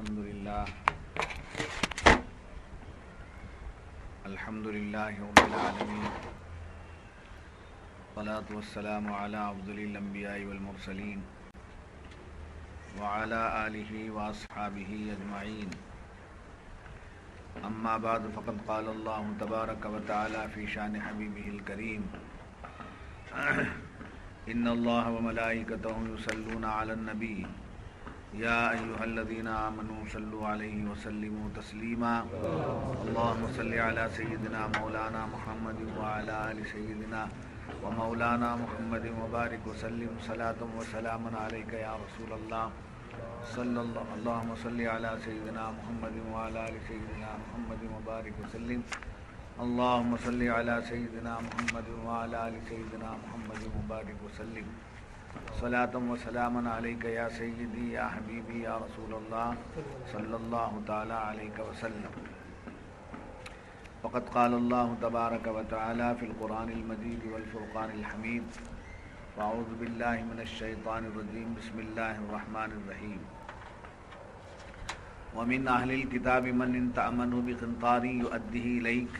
الحمد لله رب العالمين والصلاة والسلام على أفضل الأنبياء والمرسلين وعلى آله وأصحابه أجمعين. أما بعد فقد قال الله تبارك وتعالى في شأن حبيبه الكريم: إن الله وملائكته يصلون على النبي يا أيها الذين آمنوا صلوا عليه وسلموا تسليما. اللهم صل على سيدنا مولانا محمد وعلى آل سيدنا ومولانا محمد وبارك وسلم صلاة وسلاما عليك يا رسول الله اللهم صل على سيدنا محمد وعلى آل سيدنا محمد وبارك وسلم. اللهم صل على سيدنا محمد وعلى آل سيدنا محمد وبارك وسلم صلاة وسلاما عليك يا سيدي يا حبيبي يا رسول الله صلى الله تعالى عليك وسلم. فقد قال الله تبارك وتعالى في القرآن المجيد والفرقان الحميد: أعوذ بالله من الشيطان الرجيم بسم الله الرحمن الرحيم. ومن أهل الكتاب من إن تأمنه بقنطار يؤديه إليك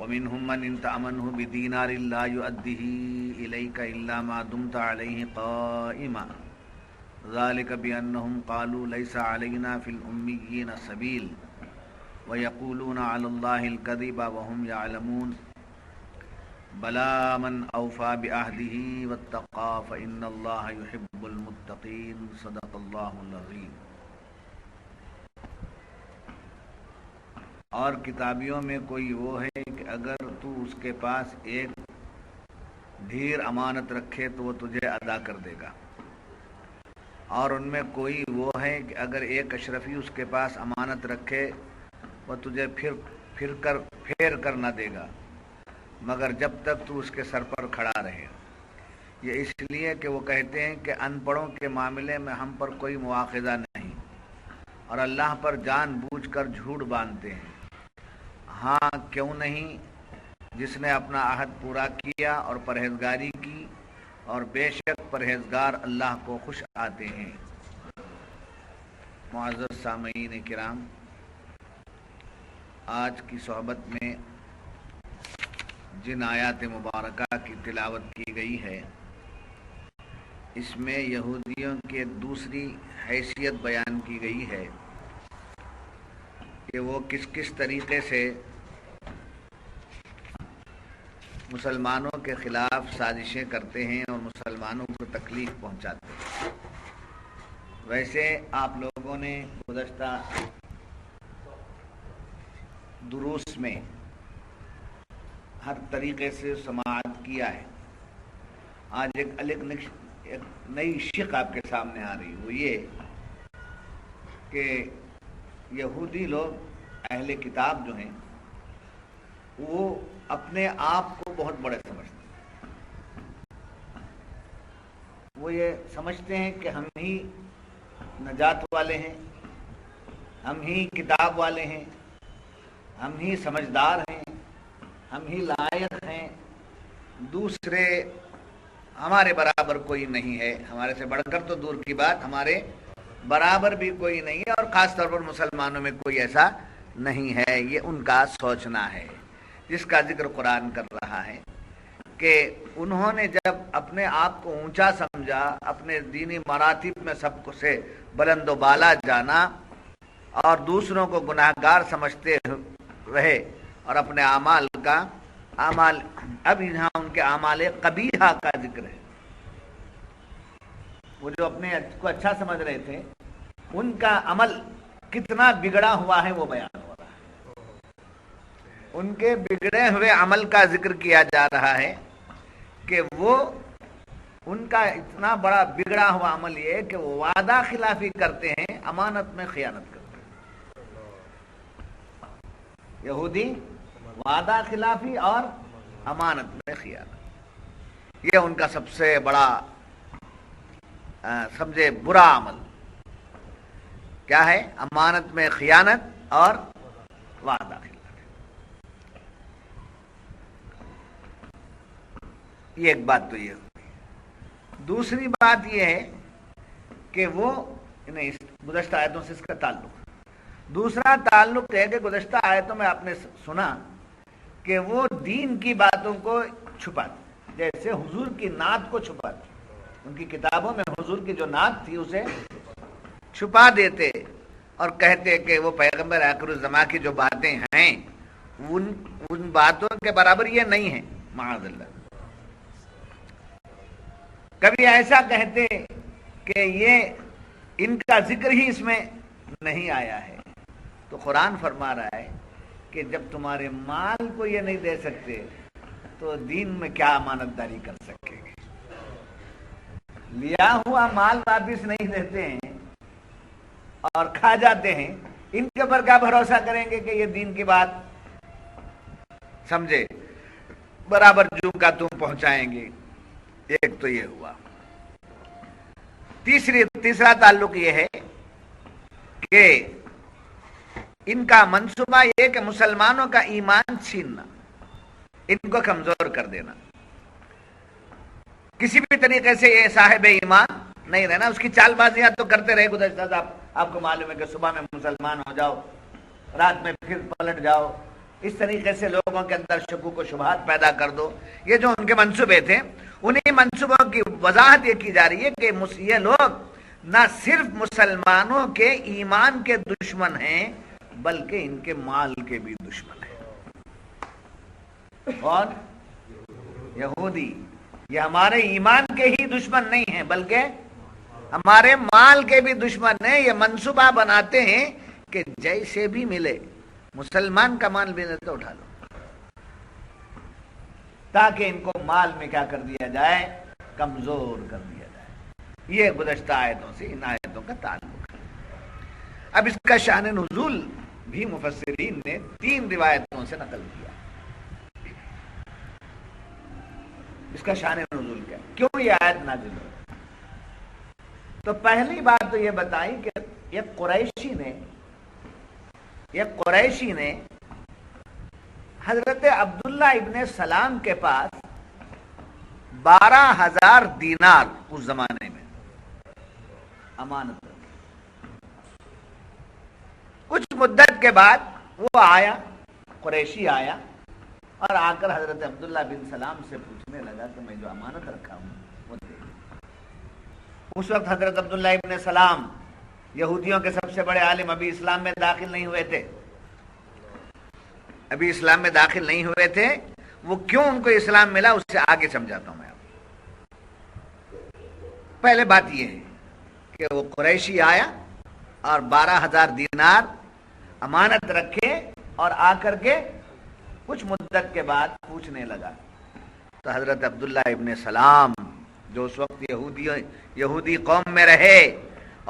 ومنهم من إن تأمنه بدينار لا يؤديه إليك إلا ما دمت عليه قائما ذلك بأنهم قالوا ليس علينا في الأميين سبيل ويقولون على الله الكذب وهم يعلمون بلى من أوفى بعهده واتقى فإن الله يحب المتقين. صدق الله العظيم. اور کتابیوں میں کوئی وہ ہے کہ اگر تو اس کے پاس ایک ڈھیر امانت رکھے تو وہ تجھے ادا کر دے گا، اور ان میں کوئی وہ ہے کہ اگر ایک اشرفی اس کے پاس امانت رکھے وہ تجھے پھیر کر نہ دے گا مگر جب تک تو اس کے سر پر کھڑا رہے. یہ اس لیے کہ وہ کہتے ہیں کہ ان پڑھوں کے معاملے میں ہم پر کوئی مواخذہ نہیں اور اللہ پر جان بوجھ کر جھوٹ باندھتے ہیں. ہاں کیوں نہیں، جس نے اپنا عہد پورا کیا اور پرہیزگاری کی، اور بے شک پرہیزگار اللہ کو خوش آتے ہیں. معزز سامعین کرام، آج کی صحبت میں جن آیات مبارکہ کی تلاوت کی گئی ہے اس میں یہودیوں کی ایک دوسری حیثیت بیان کی گئی ہے کہ وہ کس کس طریقے سے مسلمانوں کے خلاف سازشیں کرتے ہیں اور مسلمانوں کو تکلیف پہنچاتے ہیں. ویسے آپ لوگوں نے گزشتہ دروس میں ہر طریقے سے سماعت کیا ہے. آج ایک نئی شق آپ کے سامنے آ رہی، وہ یہ کہ یہودی لوگ اہل کتاب جو ہیں وہ اپنے آپ کو بہت بڑے سمجھتے ہیں. وہ یہ سمجھتے ہیں کہ ہم ہی نجات والے ہیں، ہم ہی کتاب والے ہیں، ہم ہی سمجھدار ہیں، ہم ہی لائق ہیں، دوسرے ہمارے برابر کوئی نہیں ہے. ہمارے سے بڑھ کر تو دور کی بات، ہمارے برابر بھی کوئی نہیں ہے، اور خاص طور پر مسلمانوں میں کوئی ایسا نہیں ہے. یہ ان کا سوچنا ہے جس کا ذکر قرآن کر رہا ہے کہ انہوں نے جب اپنے آپ کو اونچا سمجھا، اپنے دینی مراتب میں سب کو سے بلند و بالا جانا اور دوسروں کو گناہگار سمجھتے رہے، اور اپنے اعمال اب یہاں ان کے اعمال قبیحہ کا ذکر ہے. وہ جو اپنے کو اچھا سمجھ رہے تھے ان کا عمل کتنا بگڑا ہوا ہے وہ بیان ہو رہا ہے. ان کے بگڑے ہوئے عمل کا ذکر کیا جا رہا ہے کہ وہ ان کا اتنا بڑا بگڑا ہوا عمل یہ ہے کہ وہ وعدہ خلافی کرتے ہیں، امانت میں خیانت کرتے ہیں. یہودی وعدہ خلافی اور امانت میں خیانت، یہ ان کا سب سے بڑا سمجھے برا عمل کیا ہے؟ امانت میں خیانت اور وعدہ خلافی. یہ ایک بات تو یہ ہوئی. دوسری بات یہ ہے کہ وہ نہیں گزشتہ آیتوں سے اس کا تعلق۔ دوسرا تعلق ہے کہ گزشتہ آیتوں میں آپ نے سنا کہ وہ دین کی باتوں کو چھپاتے، جیسے حضور کی نعت کو چھپاتے، ان کی کتابوں میں حضور کی جو نعت تھی اسے چھپا دیتے اور کہتے کہ وہ پیغمبر آخر الزماں کی جو باتیں ہیں ان باتوں کے برابر یہ نہیں ہیں، معاذ اللہ۔ کبھی ایسا کہتے کہ یہ ان کا ذکر ہی اس میں نہیں آیا ہے۔ تو قرآن فرما رہا ہے کہ جب تمہارے مال کو یہ نہیں دے سکتے تو دین میں کیا امانت داری کر سکیں گے؟ لیا ہوا مال واپس نہیں دیتے ہیں اور کھا جاتے ہیں، ان کے اوپر کیا بھروسہ کریں گے کہ یہ دین کی بات سمجھے، برابر جو کا تم پہنچائیں گے؟ ایک تو یہ ہوا۔ تیسرا تعلق یہ ہے کہ ان کا منصوبہ یہ کہ مسلمانوں کا ایمان چھیننا، ان کو کمزور کر دینا، کسی بھی طریقے سے یہ صاحب ایمان نہیں رہنا۔ اس کی چال بازیاں تو کرتے رہے گزشتہ صاحب، آپ کو معلوم ہے کہ صبح میں مسلمان ہو جاؤ، رات میں پھر پلٹ جاؤ، اس طریقے سے لوگوں کے اندر شکوک و شبہات پیدا کر دو۔ یہ جو ان کے منصوبے تھے، انہی منصوبوں کی وضاحت یہ کی جا رہی ہے کہ یہ لوگ نہ صرف مسلمانوں کے ایمان کے دشمن ہیں بلکہ ان کے مال کے بھی دشمن ہیں۔ اور یہودی یہ ہمارے ایمان کے ہی دشمن نہیں ہیں بلکہ ہمارے مال کے بھی دشمن ہیں۔ یہ منصوبہ بناتے ہیں کہ جیسے بھی ملے مسلمان کا مال ملے تو اٹھا لو، تاکہ ان کو مال میں کیا کر دیا جائے؟ کمزور کر دیا جائے۔ یہ گزشتہ آیتوں سے ان آیتوں کا تعلق ہے۔ اب اس کا شان نزول بھی مفسرین نے 3 روایتوں سے نقل کیا۔ اس کا شان نزول کیا، کیوں یہ آیت نازل ہوئی؟ تو پہلی بات تو یہ بتائی کہ ایک قریشی نے حضرت عبداللہ ابن سلام کے پاس 12,000 دینار اس زمانے میں امانت رکھی۔ کچھ مدت کے بعد وہ آیا، قریشی آیا اور آ کر حضرت عبداللہ بن سلام سے پوچھنے لگا کہ میں جو امانت رکھا ہوں وہ دے دو۔ اس وقت حضرت عبداللہ ابن سلام یہودیوں کے سب سے بڑے عالم، ابھی اسلام میں داخل نہیں ہوئے تھے، وہ کیوں ان کو اسلام ملا اس سے آگے سمجھاتا ہوں میں آپ۔ پہلے بات یہ ہے کہ وہ قریشی آیا اور 12,000 دینار امانت رکھے اور آ کر کے کچھ مدت کے بعد پوچھنے لگا۔ تو حضرت عبداللہ ابن سلام جو اس وقت یہودی قوم میں رہے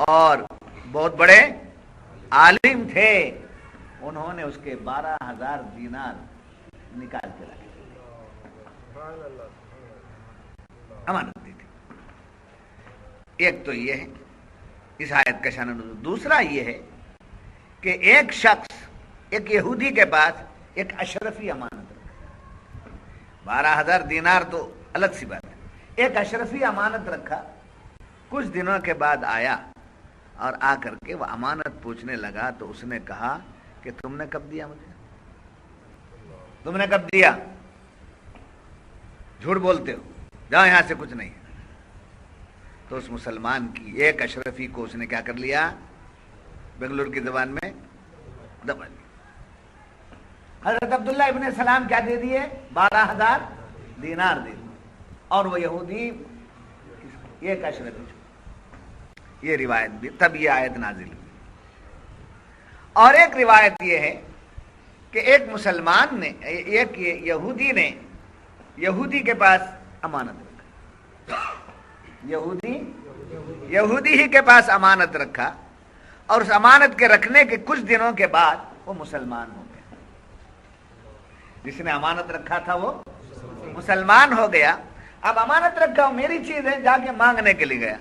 اور بہت بڑے عالم تھے، انہوں نے اس کے 12,000 دینار نکال کے رکھے، امانت دی تھی۔ ایک تو یہ ہے اس آیت کا شان نزول۔ دوسرا یہ ہے کہ ایک شخص، ایک یہودی کے پاس ایک اشرفی امانت رکھا، 12,000 دینار تو الگ سی بات ہے، ایک اشرفی امانت رکھا۔ کچھ دنوں کے بعد آیا اور آ کر کے وہ امانت پوچھنے لگا تو اس نے کہا کہ تم نے کب دیا مجھے؟ تم نے کب دیا؟ جھوٹ بولتے ہو، جاؤ یہاں سے، کچھ نہیں۔ تو اس مسلمان کی ایک اشرفی کو اس نے کیا کر لیا؟ بنگلور کی زبان میں دبا لیا۔ حضرت عبداللہ ابن سلام کیا دے دیے؟ 12,000 دینار دے دیے، اور وہ یہودی ایک اشرفی۔ یہ روایت بھی تب یہ آیت نازل ہوئی۔ اور ایک روایت یہ ہے کہ ایک مسلمان نے، ایک یہودی کے پاس امانت رکھا، یہودی ہی کے پاس امانت رکھا، اور اس امانت کے رکھنے کے کچھ دنوں کے بعد وہ مسلمان ہو گیا۔ جس نے امانت رکھا تھا وہ مسلمان ہو گیا۔ اب امانت رکھا ہو، میری چیز ہے، جا کے مانگنے کے لیے گیا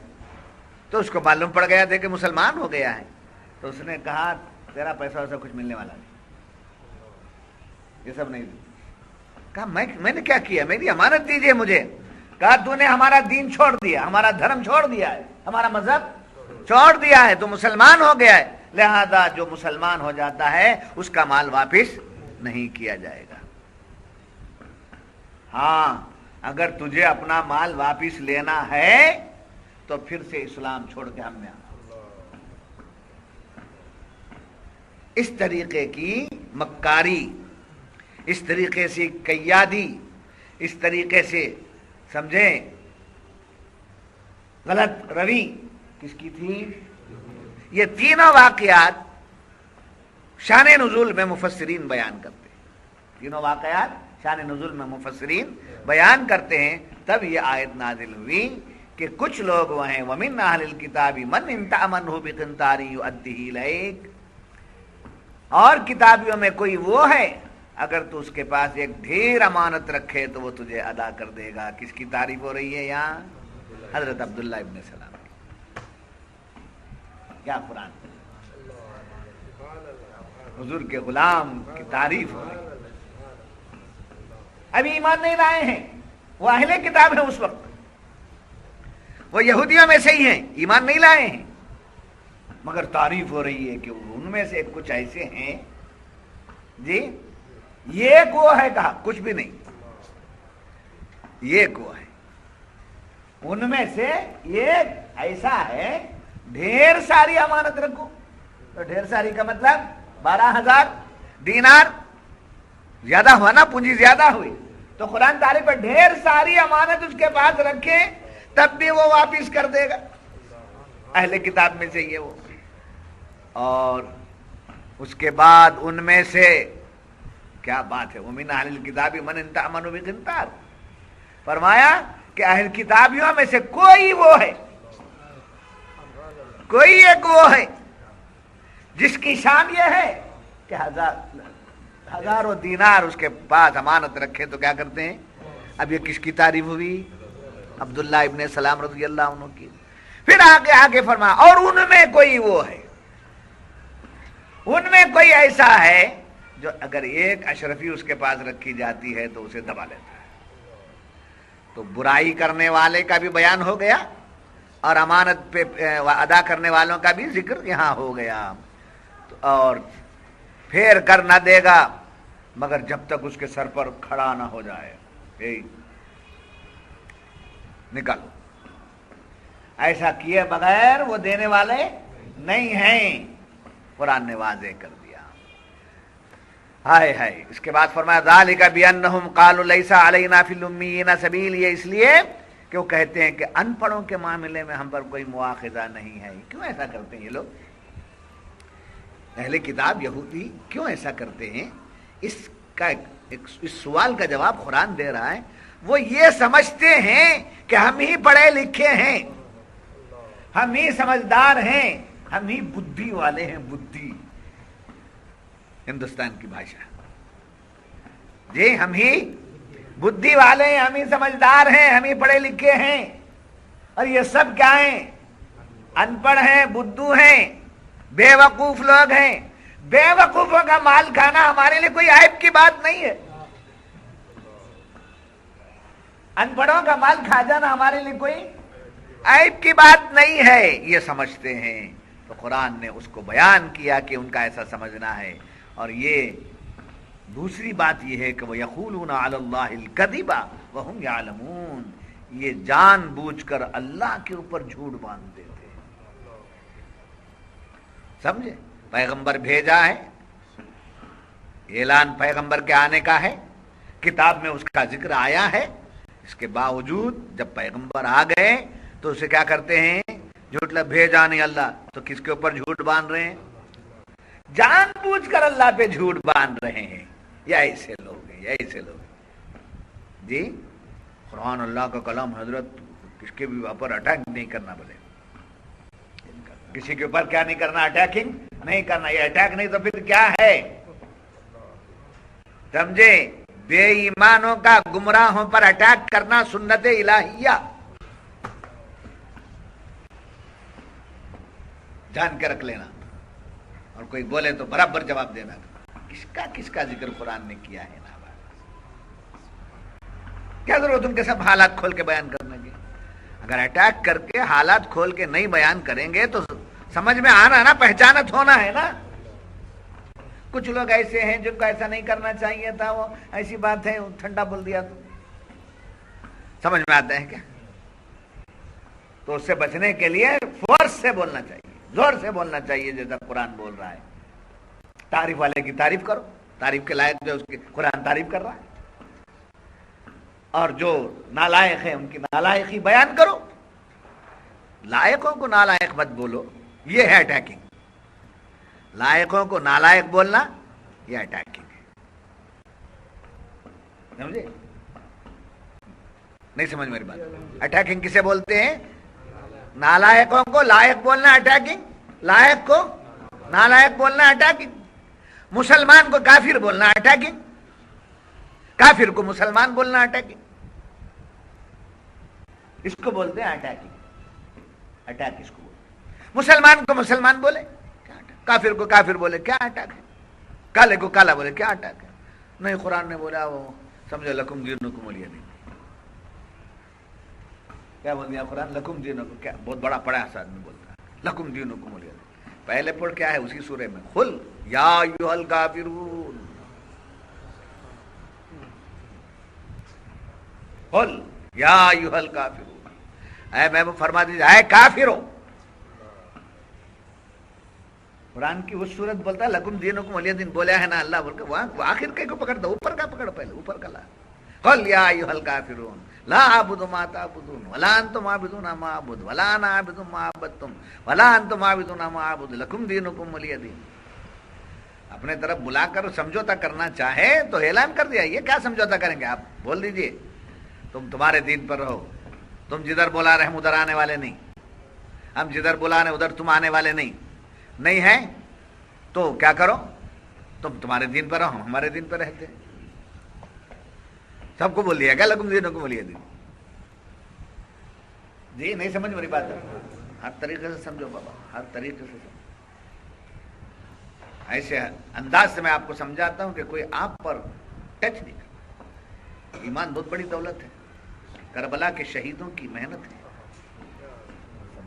تو اس کو معلوم پڑ گیا تھا کہ مسلمان ہو گیا ہے، تو اس نے کہا تیرا پیسہ ویسا کچھ ملنے والا نہیں، یہ سب نہیں۔ کہا میں نے کیا کیا؟ میری امانت دیجئے مجھے۔ کہا تو نے ہمارا دین چھوڑ دیا، ہمارا دھرم چھوڑ دیا ہے، ہمارا مذہب چھوڑ دیا ہے تو مسلمان ہو گیا ہے، لہذا جو مسلمان ہو جاتا ہے اس کا مال واپس نہیں کیا جائے گا۔ ہاں اگر تجھے اپنا مال واپس لینا ہے تو پھر سے اسلام چھوڑ کے ہم نے آنا۔ اس طریقے کی مکاری، اس طریقے سے قیادی، اس طریقے سے سمجھیں غلط روی کس کی تھی؟ یہ تینوں واقعات شان نزول میں مفسرین بیان کرتے ہیں، تینوں واقعات شان نزول میں مفسرین بیان کرتے ہیں۔ تب یہ آیت نازل ہوئی کہ کچھ لوگ وہ ہیں وَمِنْ أَهْلِ الْكِتَابِ مَنْ إِنْ تَأْمَنْهُ بِقِنْطَارٍ يُؤَدِّهِ إِلَيْكَ، اور کتابیوں میں کوئی وہ ہے اگر تو اس کے پاس ایک ڈھیر امانت رکھے تو وہ تجھے ادا کر دے گا۔ کس کی تعریف ہو رہی ہے یہاں؟ حضرت عبداللہ ابن سلام کی۔ کیا قرآن حضور کے غلام کی تعریف ہو رہی ہے۔ ابھی ایمان نہیں لائے ہیں، وہ اہل کتاب ہیں، اس وقت وہ یہودیوں میں سے ہی ہیں، ایمان نہیں لائے ہیں، مگر تعریف ہو رہی ہے کہ ان میں سے کچھ ایسے ہیں جی یہ کو ہے، کہا کچھ بھی نہیں، یہ کو ہے، ان میں سے ایک ایسا ہے ڈھیر ساری امانت رکھو۔ تو ڈھیر ساری کا مطلب 12,000 دینار، زیادہ ہوا نا، پونجی زیادہ ہوئی، تو قرآن تعریف پر ڈھیر ساری امانت اس کے پاس رکھے تب بھی وہ واپس کر دے گا، اہل کتاب میں سے یہ وہ۔ اور اس کے بعد ان میں سے کیا بات ہے، وَمِنْ أَهْلِ الْكِتَابِ مَنْ إِنْ تَأْمَنُ بِقِنْطَارٍ، فرمایا کہ اہل کتابیوں میں سے کوئی وہ ہے، کوئی ایک وہ ہے جس کی شان یہ ہے کہ ہزاروں دینار اس کے پاس امانت رکھے تو کیا کرتے ہیں۔ اب یہ کس کی تعریف ہوئی؟ عبداللہ ابن سلام رضی اللہ عنہ کی۔ پھر آگے فرمایا اور ان میں کوئی وہ ہے، ان میں کوئی ایسا ہے جو اگر ایک اشرفی اس کے پاس رکھی جاتی ہے تو اسے دبا لیتا ہے۔ تو برائی کرنے والے کا بھی بیان ہو گیا اور امانت پہ ادا کرنے والوں کا بھی ذکر یہاں ہو گیا۔ اور پھیر کر نہ دے گا مگر جب تک اس کے سر پر کھڑا نہ ہو جائے، نکل، ایسا کیے بغیر وہ دینے والے نہیں ہیں، قرآن نے واضح کر دیا۔ ہائے ہائے، اس کے بعد فرمایا ذالک بانہم قالوا لیس علینا فی الامیین سبیل، یہ اس لیے کہ وہ کہتے ہیں کہ ان پڑھوں کے معاملے میں ہم پر کوئی مواخذہ نہیں ہے۔ کیوں ایسا کرتے ہیں یہ لوگ؟ اہل کتاب یہودی کیوں ایسا کرتے ہیں؟ اس سوال کا جواب قرآن دے رہا ہے۔ وہ یہ سمجھتے ہیں کہ ہم ہی پڑھے لکھے ہیں، ہم ہی سمجھدار ہیں، ہم ہی بدھی والے ہیں، بدھی ہندوستان کی بھاشا جی، ہم ہی بدھی والے ہیں، ہم ہی سمجھدار ہیں، ہم ہی پڑھے لکھے ہیں، اور یہ سب کیا ہیں؟ ان پڑھ ہیں، بدھو ہیں، بے وقوف لوگ ہیں۔ بے وقوفوں کا مال کھانا ہمارے لیے کوئی عیب کی بات نہیں ہے، ان پڑھوں کا مال کھا جانا ہمارے لیے کوئی عیب کی بات نہیں ہے، یہ سمجھتے ہیں۔ تو قرآن نے اس کو بیان کیا کہ ان کا ایسا سمجھنا ہے۔ اور یہ دوسری بات یہ ہے کہ وَيَقُولُونَ عَلَى اللَّهِ الْكَذِبَ وَهُمْ يَعْلَمُونَ، یہ جان بوجھ کر اللہ کے اوپر جھوٹ باندھتے تھے۔ سمجھے؟ پیغمبر بھیجا ہے، اعلان پیغمبر کے آنے کا ہے، کتاب میں اس کا ذکر آیا ہے، اس کے باوجود جب پیغمبر آ گئے تو اسے کیا کرتے ہیں؟ جھوٹ بھیجا نہیں اللہ، تو کس کے اوپر جھوٹ باندھ رہے ہیں؟ جان بوجھ کر اللہ پہ جھوٹ باندھ رہے ہیں۔ یہ ایسے لوگ ہیں، یہ ایسے لوگ ہیں جی۔ قرآن اللہ کا کلام، حضرت کس کے بھی اوپر اٹیک نہیں کرنا، بولے کسی کے اوپر کیا نہیں کرنا؟ اٹیکنگ نہیں کرنا۔ یہ اٹیک نہیں تو پھر کیا ہے؟ سمجھے؟ بے ایمانوں کا گمراہوں پر اٹیک کرنا سنت الہیہ، جان کے رکھ لینا، اور کوئی بولے تو برابر جواب دینا۔ کس کا ذکر قرآن نے کیا ہے؟ کیا ضرورت ان کے سب حالات کھول کے بیان کرنے کی؟ اگر اٹیک کر کے حالات کھول کے نہیں بیان کریں گے تو سمجھ میں آنا نا، پہچانت ہونا ہے نا. کچھ لوگ ایسے ہیں جن کو ایسا نہیں کرنا چاہیے تھا، وہ ایسی بات ہے ٹھنڈا بول دیا تو سمجھ میں آتا ہے کیا؟ تو اس سے بچنے کے لیے فورس سے بولنا چاہیے، زور سے بولنا چاہیے، جیسا قرآن بول رہا ہے. تعریف والے کی تعریف کرو، تعریف کے لائق جو اس کی قرآن تعریف کر رہا ہے، اور جو نالائق ہیں ان کی نالائقی بیان کرو. لائقوں کو نالائق مت بولو، یہ ہے اٹیکنگ. لائقوں کو نالائق بولنا یہ اٹیکنگ ہے. سمجھے؟ نہیں سمجھ میری بات؟ اٹیکنگ کسے بولتے ہیں؟ نالائقوں کو لائق بولنا اٹیکنگ، لائق کو نالائق بولنا اٹیکنگ. مسلمان کو کافر بولنا اٹیکنگ، کافر کو مسلمان بولنا اٹیکنگ. اس کو بولتے ہیں اٹیکنگ. اٹیک اس کو بولتے. مسلمان کو مسلمان بولے کیا اٹیک؟ کافر کو کافر بولے کیا اٹیک ہے؟ کالے کو کالا بولے کیا اٹیک ہے؟ نہیں، قرآن نے بولا وہ سمجھو لکم دینکم ولی دین. کیا بول دیا قرآن؟ لکم دینکم. کیا بہت بڑا پڑا سا آدمی بولتا ہے لکم دینکم ولی دین. پہلے پڑھ کیا ہے اسی سورے میں؟ قل یا ایھا الکافرون. قل یا ایھا الکافرون، اے محبوب فرما دیجیے اے کافرو. قرآن کی اس صورت بولتا ہے لکم دینکم ولی دین. بولیا ہے نا اللہ بول کے، وہاں آخر کے کو پکڑتا، اوپر کا پکڑ، پہلے اوپر کا لا. قل یا ایھا الکافرون لا اعبد ما تعبدون ولا انتم عابدون ما اعبد ولا انا عابد ما عبدتم ولا انتم عابدون ما اعبد لکم دینکم ولی دین. اپنے طرف بلا کر سمجھوتا کرنا چاہے تو اعلان کر دیا. یہ کیا سمجھوتا کریں گے؟ آپ بول دیجئے تم تمہارے دین پر رہو. تم جدھر بلا رہے ہم ادھر آنے والے نہیں، ہم جدھر بلا رہے ادھر تم آنے والے نہیں ہیں. تو کیا کرو؟ تم تمہارے دین پر رہو، ہم ہمارے دین پر رہتے ہیں. سب کو بول دیا کیا لکم دینکم ولی دین؟ جی نہیں سمجھ میری بات ہے؟ ہر طریقے سے سمجھو بابا، ہر طریقے سے سمجھو. ایسے انداز سے میں آپ کو سمجھاتا ہوں کہ کوئی آپ پر ٹچ نہیں کرتا. ایمان بہت بڑی دولت ہے. کربلا کے شہیدوں کی محنت ہے،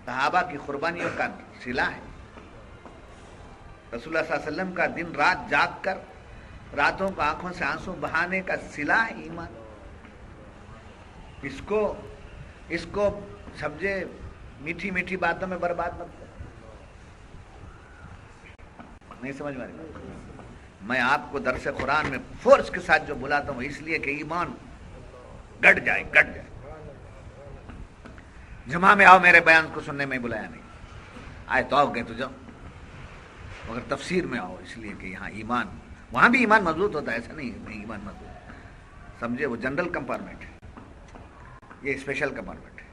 صحابہ کی قربانیوں کا صلہ ہے. رسول اللہ صلی اللہ علیہ وسلم کا دن رات جاگ کر راتوں کو آنکھوں سے آنسو بہانے کا صلہ ہے ایمان. اس کو سمجھے میٹھی میٹھی باتوں میں برباد مت کرو. نہیں سمجھ میں آ رہی؟ میں آپ کو درس قرآن میں فورس کے ساتھ جو بلاتا ہوں اس لیے کہ ایمان گٹ جائے. جمعہ میں آؤ، میرے بیان کو سننے میں بلایا نہیں. آئے تو آؤ، گئے تو جاؤ. مگر تفسیر میں آؤ اس لیے کہ یہاں ایمان، وہاں بھی ایمان مضبوط ہوتا ہے، ایسا نہیں ایمان مضبوط ہے. سمجھے؟ وہ جنرل کمپارٹمنٹ ہے، یہ اسپیشل کمپارٹمنٹ ہے.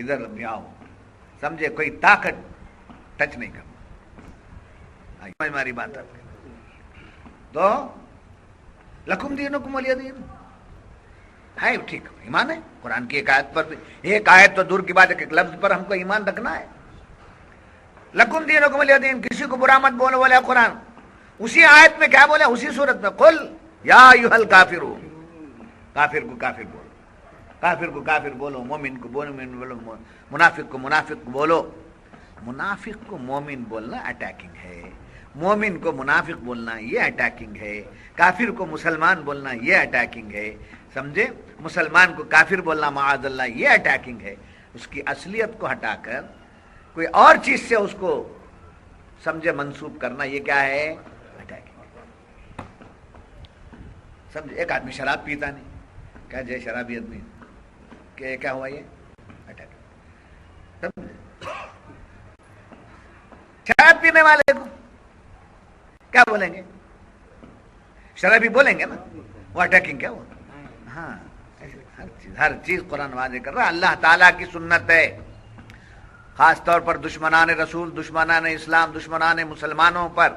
ادھر بھی آؤ، سمجھے؟ کوئی طاقت ٹچ نہیں کرنا. ہماری بات ہے تو لکم دینکم ولی دین ہے. ٹھیک ایمان ہے. قرآن کی ایک آیت پر بھی، ایک آیت تو دور کی بات ہے کہ ایک لفظ پر ہم کو ایمان رکھنا ہے. لکم دینکم ولی دین. کسی کو برا مت بولو بولے قرآن. اسی آیت میں کیا بولے؟ اسی صورت میں قل یا ایھا الکافرون. کافر کو کافر بولو، کافر کو کافر بولو، مومن کو مومن بولو، منافق کو منافق بولو. منافق کو مومن بولنا اٹیکنگ ہے، مومن کو منافق بولنا یہ اٹیکنگ ہے، کافر کو مسلمان بولنا یہ اٹیکنگ ہے. سمجھے؟ مسلمان کو کافر بولنا معاذ اللہ یہ اٹیکنگ ہے. اس کی اصلیت کو ہٹا کر کوئی اور چیز سے اس کو سمجھے منسوب کرنا یہ کیا ہے؟ اٹیکنگ. سمجھے؟ ایک آدمی شراب پیتا نہیں، کیا جائے شرابی آدمی کہ کیا ہوا؟ یہ اٹیک. شراب پینے والے کو کیا بولیں گے؟ شرابی بولیں گے نا. وہ اٹیکنگ کیا ہوا؟ ہاں ہر چیز قرآن واضح کر رہا ہے. اللہ تعالیٰ کی سنت ہے، خاص طور پر دشمنان رسول، دشمنان اسلام، دشمنان مسلمانوں پر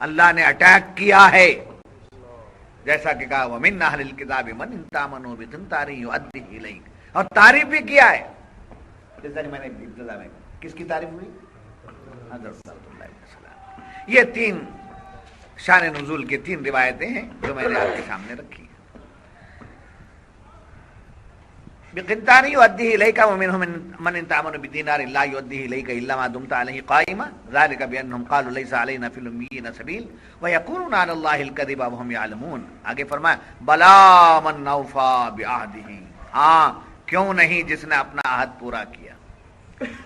اللہ نے اٹیک کیا ہے. جیسا کہ کہا وَمِنْ أَهْلِ الْكِتَابِ مَنْ إِنْ تَأْمَنْهُ بِقِنْطَارٍ يُؤَدِّهُ إِلَيْكَ. اور تعریف بھی کیا ہے، جیسا کہ میں نے ابتدا میں کس کی تعریف ہوئی؟ حضرت صلی اللہ علیہ وسلم. یہ تین شان نزول کی تین روایتیں ہیں جو میں نے آپ کے سامنے رکھی ہیں. بقنطار يؤديه إليك ومنهم من تعمل بدينار لا يؤديه إليك إلا ما دمت عليه قائما ذلك بأنهم قالوا ليس علينا في الأميين سبيل ويقولون على الله الكذب وهم يعلمون. آگے فرمایا بلا من اوفى بعهده، ہاں کیوں نہیں جس نے اپنا عہد پورا کیا.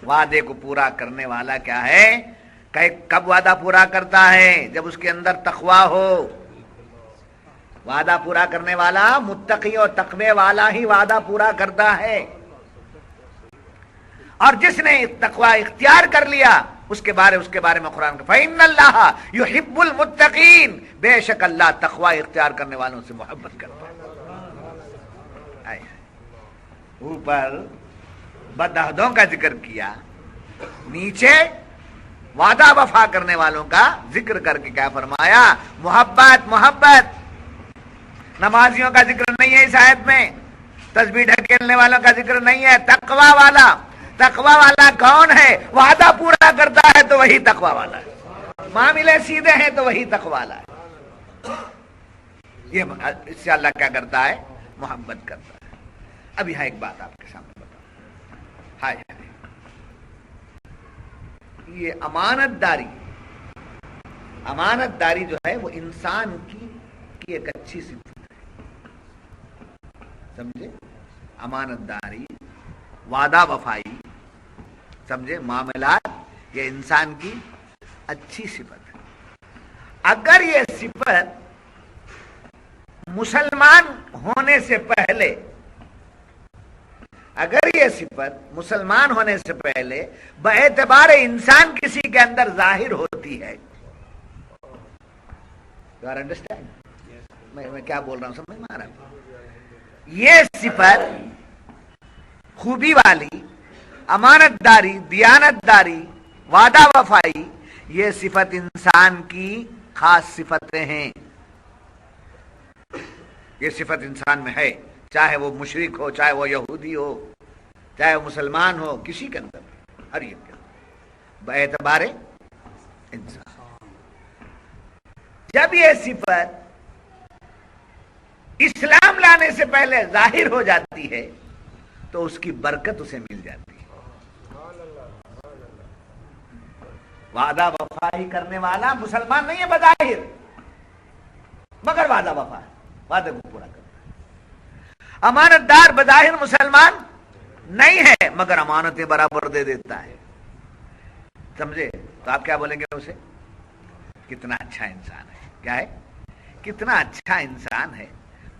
وعدے کو پورا کرنے والا کیا ہے؟ کب وعدہ پورا کرتا ہے؟ جب اس کے اندر تقوی ہو. وعدہ پورا کرنے والا متقی اور تقوی والا ہی وعدہ پورا کرتا ہے. اور جس نے تقوی اختیار کر لیا اس کے بارے میں قرآن کا فَإِنَّ اللَّهَ يُحِبُّ الْمُتَّقِينَ، بے شک اللہ تقوی اختیار کرنے والوں سے محبت کرتا ہے. اوپر بدعہدوں کا ذکر کیا، نیچے وعدہ وفا کرنے والوں کا ذکر کر کے کیا فرمایا؟ محبت. نمازیوں کا ذکر نہیں ہے اس آیت میں، تسبیح ڈھکیلنے والوں کا ذکر نہیں ہے. تقوی والا کون ہے؟ وعدہ پورا کرتا ہے تو وہی تقوی والا ہے، معاملے سیدھے ہیں تو وہی تقوی والا ہے. یہ اس سے اللہ کیا کرتا ہے؟ محبت کرتا ہے. اب یہاں ایک بات آپ کے سامنے بتاؤں. ہائے یہ امانت داری جو ہے وہ انسان کی ایک اچھی صفت ہے. سمجھے؟ امانت داری، وعدہ وفائی، سمجھے، معاملات، یہ انسان کی اچھی صفت ہے. اگر یہ صفت مسلمان ہونے سے پہلے باعتبار انسان کسی کے اندر ظاہر ہوتی ہے. You are understand؟ میں کیا بول رہا ہوں سمجھ میں آ رہا ہے؟ یہ صفت خوبی والی، امانت داری، دیانت داری، وعدہ وفائی، یہ صفت انسان کی خاص صفتیں ہیں. یہ صفت انسان میں ہے، چاہے وہ مشرک ہو، چاہے وہ یہودی ہو، چاہے وہ مسلمان ہو، کسی کے اندر، ہر ایک کے اندر، باعتبار انسان. جب یہ صفت اسلام لانے سے پہلے ظاہر ہو جاتی ہے تو اس کی برکت اسے مل جاتی ہے. وعدہ وفائی کرنے والا مسلمان نہیں ہے بظاہر، مگر وعدہ وفا ہے، وعدے کو پورا کرتا ہے. امانت دار بظاہر مسلمان نہیں ہے مگر امانتیں برابر دے دیتا ہے. سمجھے؟ تو آپ کیا بولیں گے اسے؟ کتنا اچھا انسان ہے. کیا ہے؟ کتنا اچھا انسان ہے.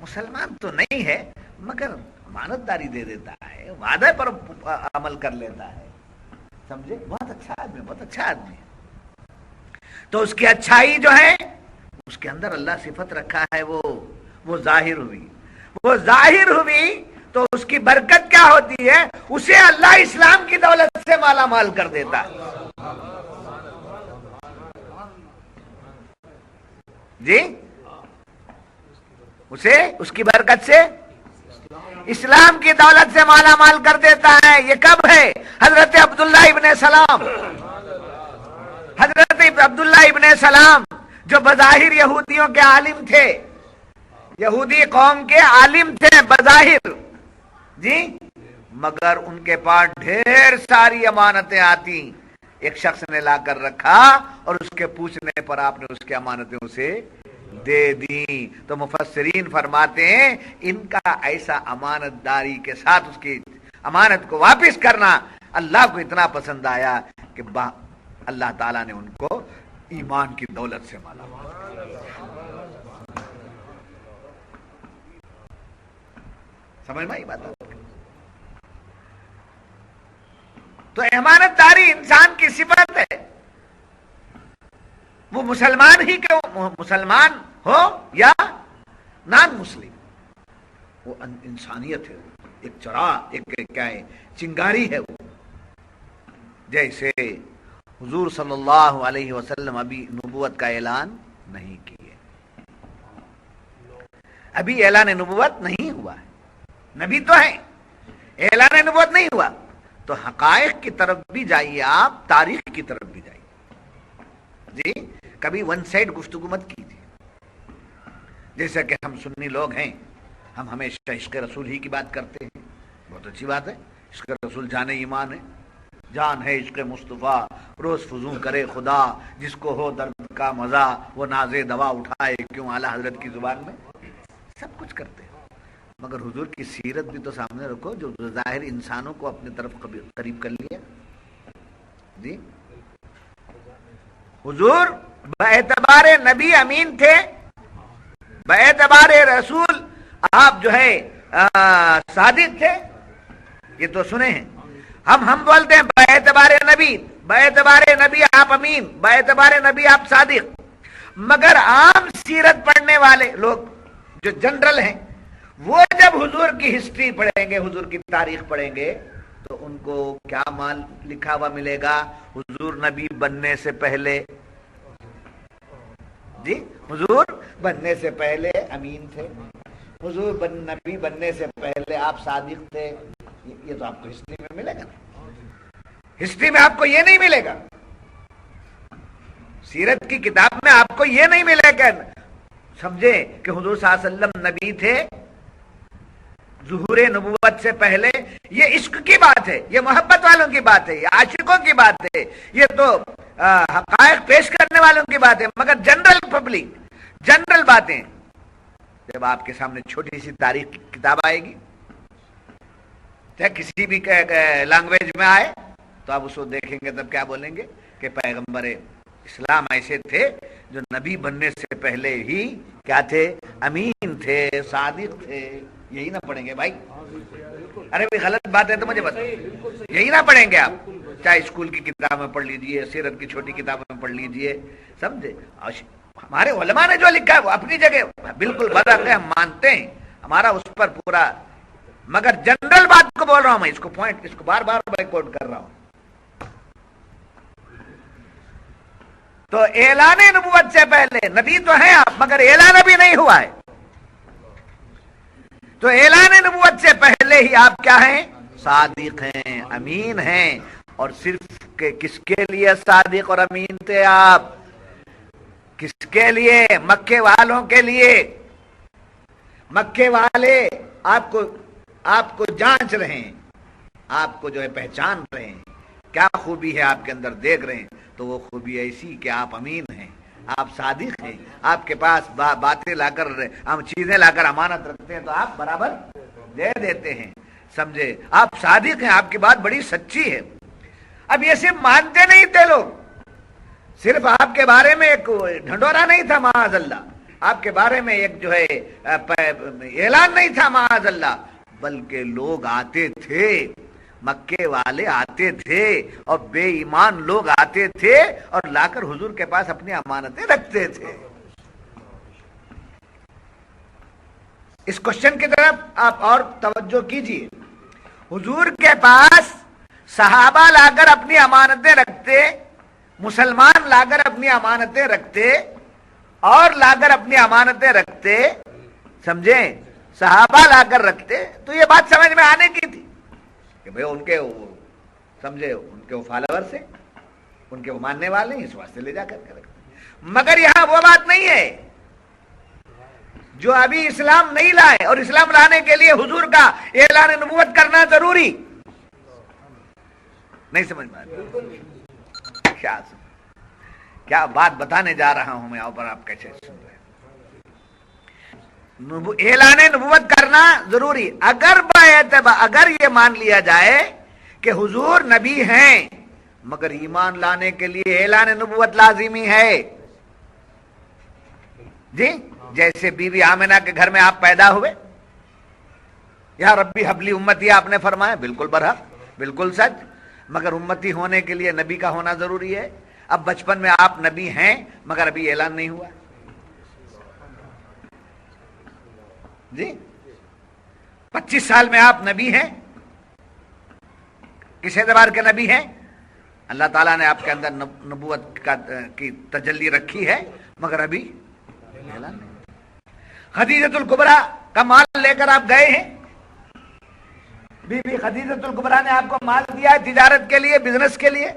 مسلمان تو نہیں ہے مگر امانت داری دے دیتا ہے، وعدے پر عمل کر لیتا ہے. سمجھے؟ بہت اچھا آدمی، بہت اچھا آدمی ہے. تو اس کی اچھائی جو ہے اس کے اندر اللہ صفت رکھا ہے، وہ ظاہر ہوئی تو اس کی برکت کیا ہوتی ہے؟ اسے اللہ اسلام کی دولت سے مالا مال کر دیتا ہے. جی، اسے اس کی برکت سے اسلام کی دولت سے مالا مال کر دیتا ہے. یہ کب ہے؟ حضرت عبداللہ ابن سلام جو بظاہر یہودیوں کے عالم تھے، یہودی قوم کے عالم تھے بظاہر، جی، مگر ان کے پاس ڈھیر ساری امانتیں آتی. ایک شخص نے لا کر رکھا اور اس کے پوچھنے پر آپ نے اس کی امانتیں اسے دے دی. تو مفسرین فرماتے ہیں ان کا ایسا امانت داری کے ساتھ اس کی امانت کو واپس کرنا اللہ کو اتنا پسند آیا کہ اللہ تعالیٰ نے ان کو ایمان کی دولت سے مالا مال کیا. سمجھ میں آئی بات؟ تو امانت داری انسان کی صفت ہے. وہ مسلمان ہی کیوں، مسلمان ہو یا نان مسلم، وہ انسانیت ہے، ایک چراغ، ایک کیا ہے، چنگاری ہے. وہ جیسے حضور صلی اللہ علیہ وسلم ابھی نبوت کا اعلان نہیں کیے، ابھی اعلان نبوت نہیں ہوا ہے. نبی تو ہے، اعلان نبوت نہیں ہوا. تو حقائق کی طرف بھی جائیے آپ، تاریخ کی طرف بھی جائیے. جی، کبھی ون سائڈ گفتگو مت کیجیے. جیسا کہ ہم سنی لوگ ہیں، ہم ہمیشہ عشق رسول ہی کی بات کرتے ہیں، بہت اچھی بات ہے، عشق رسول جان ایمان ہے، جان ہے عشق مصطفیٰ، روز فزوں کرے خدا، جس کو ہو درد کا مزہ وہ ناز دوا اٹھائے کیوں، اعلیٰ حضرت کی زبان میں سب کچھ کرتے ہیں، مگر حضور کی سیرت بھی تو سامنے رکھو جو ظاہر انسانوں کو اپنے طرف قریب کر لیا. جی حضور باعتبار نبی امین تھے، باعتبار رسول آپ جو ہے صادق تھے، یہ تو سنے ہیں. ہم بولتے ہیں باعتبار نبی آپ امین، باعتبار نبی آپ صادق، مگر عام سیرت پڑھنے والے لوگ جو جنرل ہیں وہ جب حضور کی ہسٹری پڑھیں گے، حضور کی تاریخ پڑھیں گے تو ان کو کیا مال لکھا ہوا ملے گا؟ حضور نبی بننے سے پہلے، جی حضور بننے سے پہلے امین تھے، حضور نبی بننے سے پہلے آپ صادق تھے. یہ تو آپ کو ہسٹری میں ملے گا نا، ہسٹری میں آپ کو یہ نہیں ملے گا، سیرت کی کتاب میں آپ کو یہ نہیں ملے گا. سمجھے کہ حضور صلی اللہ علیہ وسلم نبی تھے ظہور نبوت سے پہلے. یہ عشق کی بات ہے، یہ محبت والوں کی بات ہے، یہ عاشقوں کی بات ہے، یہ تو حقائق پیش کرنے والوں کی بات ہے. مگر جنرل پبلک، جنرل باتیں جب آپ کے سامنے چھوٹی سی تاریخ کی کتاب آئے گی، چاہے کسی بھی لینگویج میں آئے، تو آپ اس کو دیکھیں گے تب کیا بولیں گے کہ پیغمبر اسلام ایسے تھے جو نبی بننے سے پہلے ہی کیا تھے؟ امین تھے، صادق تھے. یہی نہ پڑھیں گے بھائی؟ ارے بھائی غلط بات ہے تو مجھے بتاؤ، یہی نہ پڑھیں گے آپ؟ چاہے اسکول کی کتاب میں پڑھ لیجئے، سیرت کی چھوٹی کتابوں میں پڑھ لیجئے، سمجھے؟ ہمارے علماء نے جو لکھا ہے وہ اپنی جگہ بالکل برحق ہے، ہم مانتے ہیں، ہمارا اس پر پورا، مگر جنرل بات کو بول رہا ہوں میں، اس کو بار بار بیک کوٹ کر رہا ہوں. تو اعلان نبوت سے پہلے نبی تو ہیں آپ، مگر اعلان ابھی نہیں ہوا ہے. تو اعلان نبوت سے پہلے ہی آپ کیا ہیں؟ صادق ہیں، امین ہیں. اور صرف کس کے لیے صادق اور امین تھے آپ؟ کس کے لیے؟ مکے والوں کے لیے. مکے والے آپ کو جانچ رہے ہیں، آپ کو جو ہے پہچان رہے ہیں، کیا خوبی ہے آپ کے اندر دیکھ رہے ہیں. تو وہ خوبی ایسی کہ آپ امین ہیں، آپ صادق ہیں. آپ کے پاس باتیں لا کر، ہم چیزیں لا کر امانت رکھتے ہیں تو آپ برابر دے دیتے ہیں. سمجھے؟ آپ صادق ہیں، آپ کی بات بڑی سچی ہے. اب یہ صرف مانتے نہیں تھے لوگ، صرف آپ کے بارے میں ایک ڈھنڈورا نہیں تھا معاذ اللہ، آپ کے بارے میں ایک جو ہے اعلان نہیں تھا معاذ اللہ، بلکہ لوگ آتے تھے، مکے والے آتے تھے اور بے ایمان لوگ آتے تھے اور لا کر حضور کے پاس اپنی امانتیں رکھتے تھے. اس کوشچن کی طرف آپ اور توجہ کیجئے. حضور کے پاس صحابہ لا کر اپنی امانتیں رکھتے، مسلمان لا کر اپنی امانتیں رکھتے، اور لا کر اپنی امانتیں رکھتے، سمجھیں؟ صحابہ لا کر رکھتے. تو یہ بات سمجھ میں آنے کی تھی کہ بھئی ان کے سمجھے، ان کے وہ فالوورز ہیں، ان کے وہ ماننے والے ہیں، اس واسطے لے جا کر کے رکھتے. مگر یہاں وہ بات نہیں ہے. جو ابھی اسلام نہیں لائے اور اسلام لانے کے لیے حضور کا اعلان نبوت کرنا ضروری نہیں. سمجھ میں کیا بات بتانے جا رہا ہوں میں، اور آپ کیسے سن رہے ہیں؟ اعلان نبوت کرنا ضروری. اگر یہ مان لیا جائے کہ حضور نبی ہیں مگر ایمان لانے کے لیے اعلان نبوت لازمی ہے. جی جیسے بی بی آمنہ کے گھر میں آپ پیدا ہوئے، یا ربی حبلی امتی آپ نے فرمایا، بالکل برحق، بالکل سچ. مگر امتی ہونے کے لیے نبی کا ہونا ضروری ہے. اب بچپن میں آپ نبی ہیں مگر ابھی اعلان نہیں ہوا. جی 25 سال میں آپ نبی ہیں، کس اعتبار کے نبی ہیں؟ اللہ تعالیٰ نے آپ کے اندر نبوت کی تجلی رکھی ہے، مگر ابھی اعلان نہیں. خدیجۃ الکبریٰ کا مال لے کر آپ گئے ہیں، بی بی خدیجۃ الکبریٰ نے آپ کو مال دیا ہے تجارت کے لیے، بزنس کے لیے،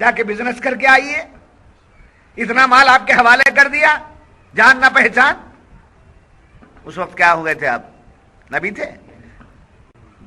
جا کے بزنس کر کے آئیے. اتنا مال آپ کے حوالے کر دیا، جان نہ پہچان. اس وقت کیا ہو گئے تھے آپ؟ نبی تھے.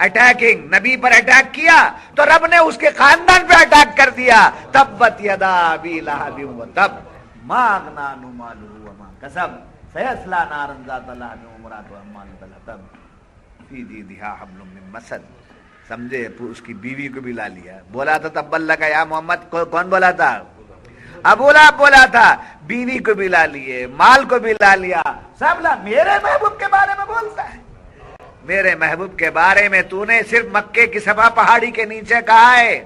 اٹیکنگ نبی پر اٹیک کیا تو رب نے اس کے خاندان پہ اٹیک کر دیا. تبت یدا ابی لہب وتب ما اغنی عنہ مالہ وما کسب سیصلی نارا ذات لہب وامرأتہ حمالۃ الحطب فی جیدہا حبل من مسد. سمجھے؟ اس کی بیوی کو بھی لا لیا. بولا تھا تب اللہ کا یا محمد کون بولا تھا؟ ابو لہب بولا تھا. بیوی کو بھی لا لیے, مال کو بھی لا لیا, سب لا. میرے محبوب کے بارے میں بولتا ہے. میرے محبوب کے بارے میں تو نے صرف مکے کی صفا پہاڑی کے نیچے کہا ہے.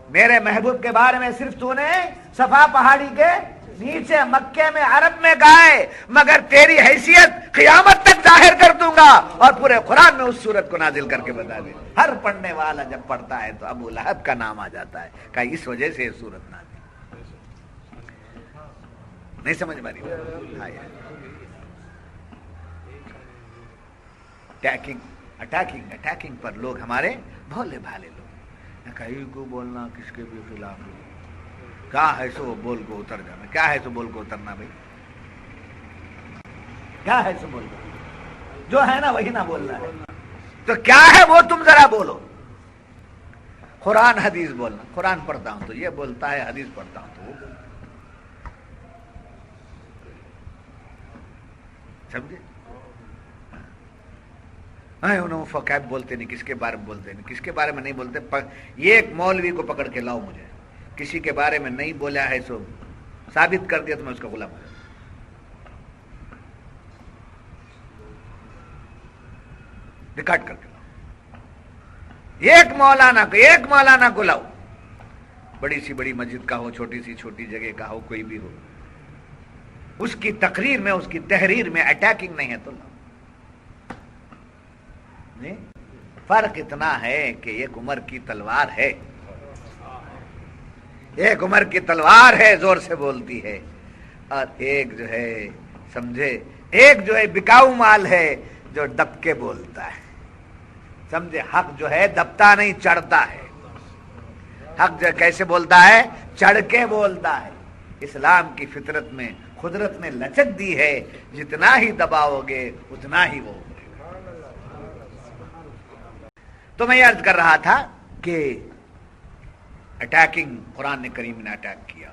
میرے محبوب کے بارے میں صرف تو نے صفا پہاڑی کے نیچے مکے میں عرب میں کہا ہے, مگر تیری حیثیت قیامت تک ظاہر کر دوں گا اور پورے قرآن میں اس صورت کو نازل کر کے بتا دے. ہر پڑھنے والا جب پڑھتا ہے تو ابو لہب کا نام آ جاتا ہے کہ اس وجہ سے یہ صورت نازل. نہیں سمجھ میں اٹیکنگ پر لوگ ہمارے بھولے بھالے لوگ کہیں کو بولنا کس کے بھی خلاف ہو. کیا ہے سو بول کو اتر جانا, کیا ہے سو بول کو اترنا بھائی, کیا ہے سو بول کو, جو ہے نا وہی نہ بولنا ہے. تو کیا ہے وہ تم ذرا بولو. قرآن حدیث بولنا, قرآن پڑھتا ہوں تو یہ بولتا ہے, حدیث پڑھتا ہوں تو وہ بولتا. سمجھے؟ انہوں فقیب بولتے نہیں, کس کے بارے میں بولتے نہیں, کس کے بارے میں نہیں بولتے. یہ ایک مولوی کو پکڑ کے لاؤ مجھے, کسی کے بارے میں نہیں بولا ہے سو ثابت کر دیا تو میں اس کا غلام ہوں. ریکارڈ کر کے لاؤ. ایک مولانا کو لاؤ, بڑی سی بڑی مسجد کا ہو, چھوٹی سی چھوٹی جگہ کا ہو, کوئی بھی ہو, اس کی تقریر میں, اس کی تحریر میں اٹیکنگ نہیں ہے تو لاؤ. فرق اتنا ہے کہ ایک عمر کی تلوار ہے, ایک عمر کی تلوار ہے زور سے بولتی ہے, اور ایک جو ہے سمجھے, ایک جو ہے بکاؤ مال ہے جو دب کے بولتا ہے. سمجھے؟ حق جو ہے دبتا نہیں چڑھتا ہے. حق جو کیسے بولتا ہے؟ چڑھ کے بولتا ہے. اسلام کی فطرت میں قدرت نے لچک دی ہے, جتنا ہی دباؤ گے اتنا ہی وہ. تو میں یہ عرض کر رہا تھا کہ اٹیکنگ قرآن کریم نے اٹیک کیا.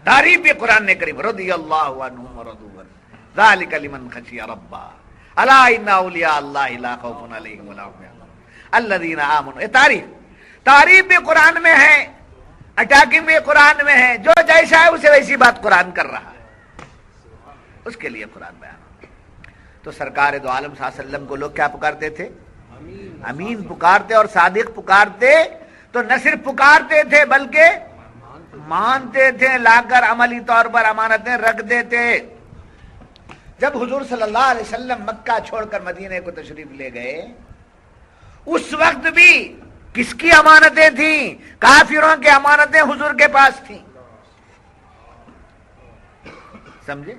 تعریف قرآن کریم رضی اللہ عنہم ورضوا عنہ ذالک لمن خشی ربہ الا ان اولیاء اللہ لا خوف علیہم ولا هم یحزنون الذین آمنوا. تعریف بھی قرآن میں ہے, اٹیکنگ بھی قرآن میں ہے. جو جیسا ہے اسے ویسی بات قرآن کر رہا ہے, اس کے لیے قرآن بیان. تو سرکار دو عالم صلی اللہ علیہ وسلم کو لوگ کیا پکارتے تھے؟ امین پکارتے اور صادق پکارتے. تو نہ صرف پکارتے تھے بلکہ مانتے تھے, لا کر عملی طور پر امانتیں رکھ دیتے. جب حضور صلی اللہ علیہ وسلم مکہ چھوڑ کر مدینے کو تشریف لے گئے, اس وقت بھی کس کی امانتیں تھیں؟ کافروں کی امانتیں حضور کے پاس تھیں. سمجھے؟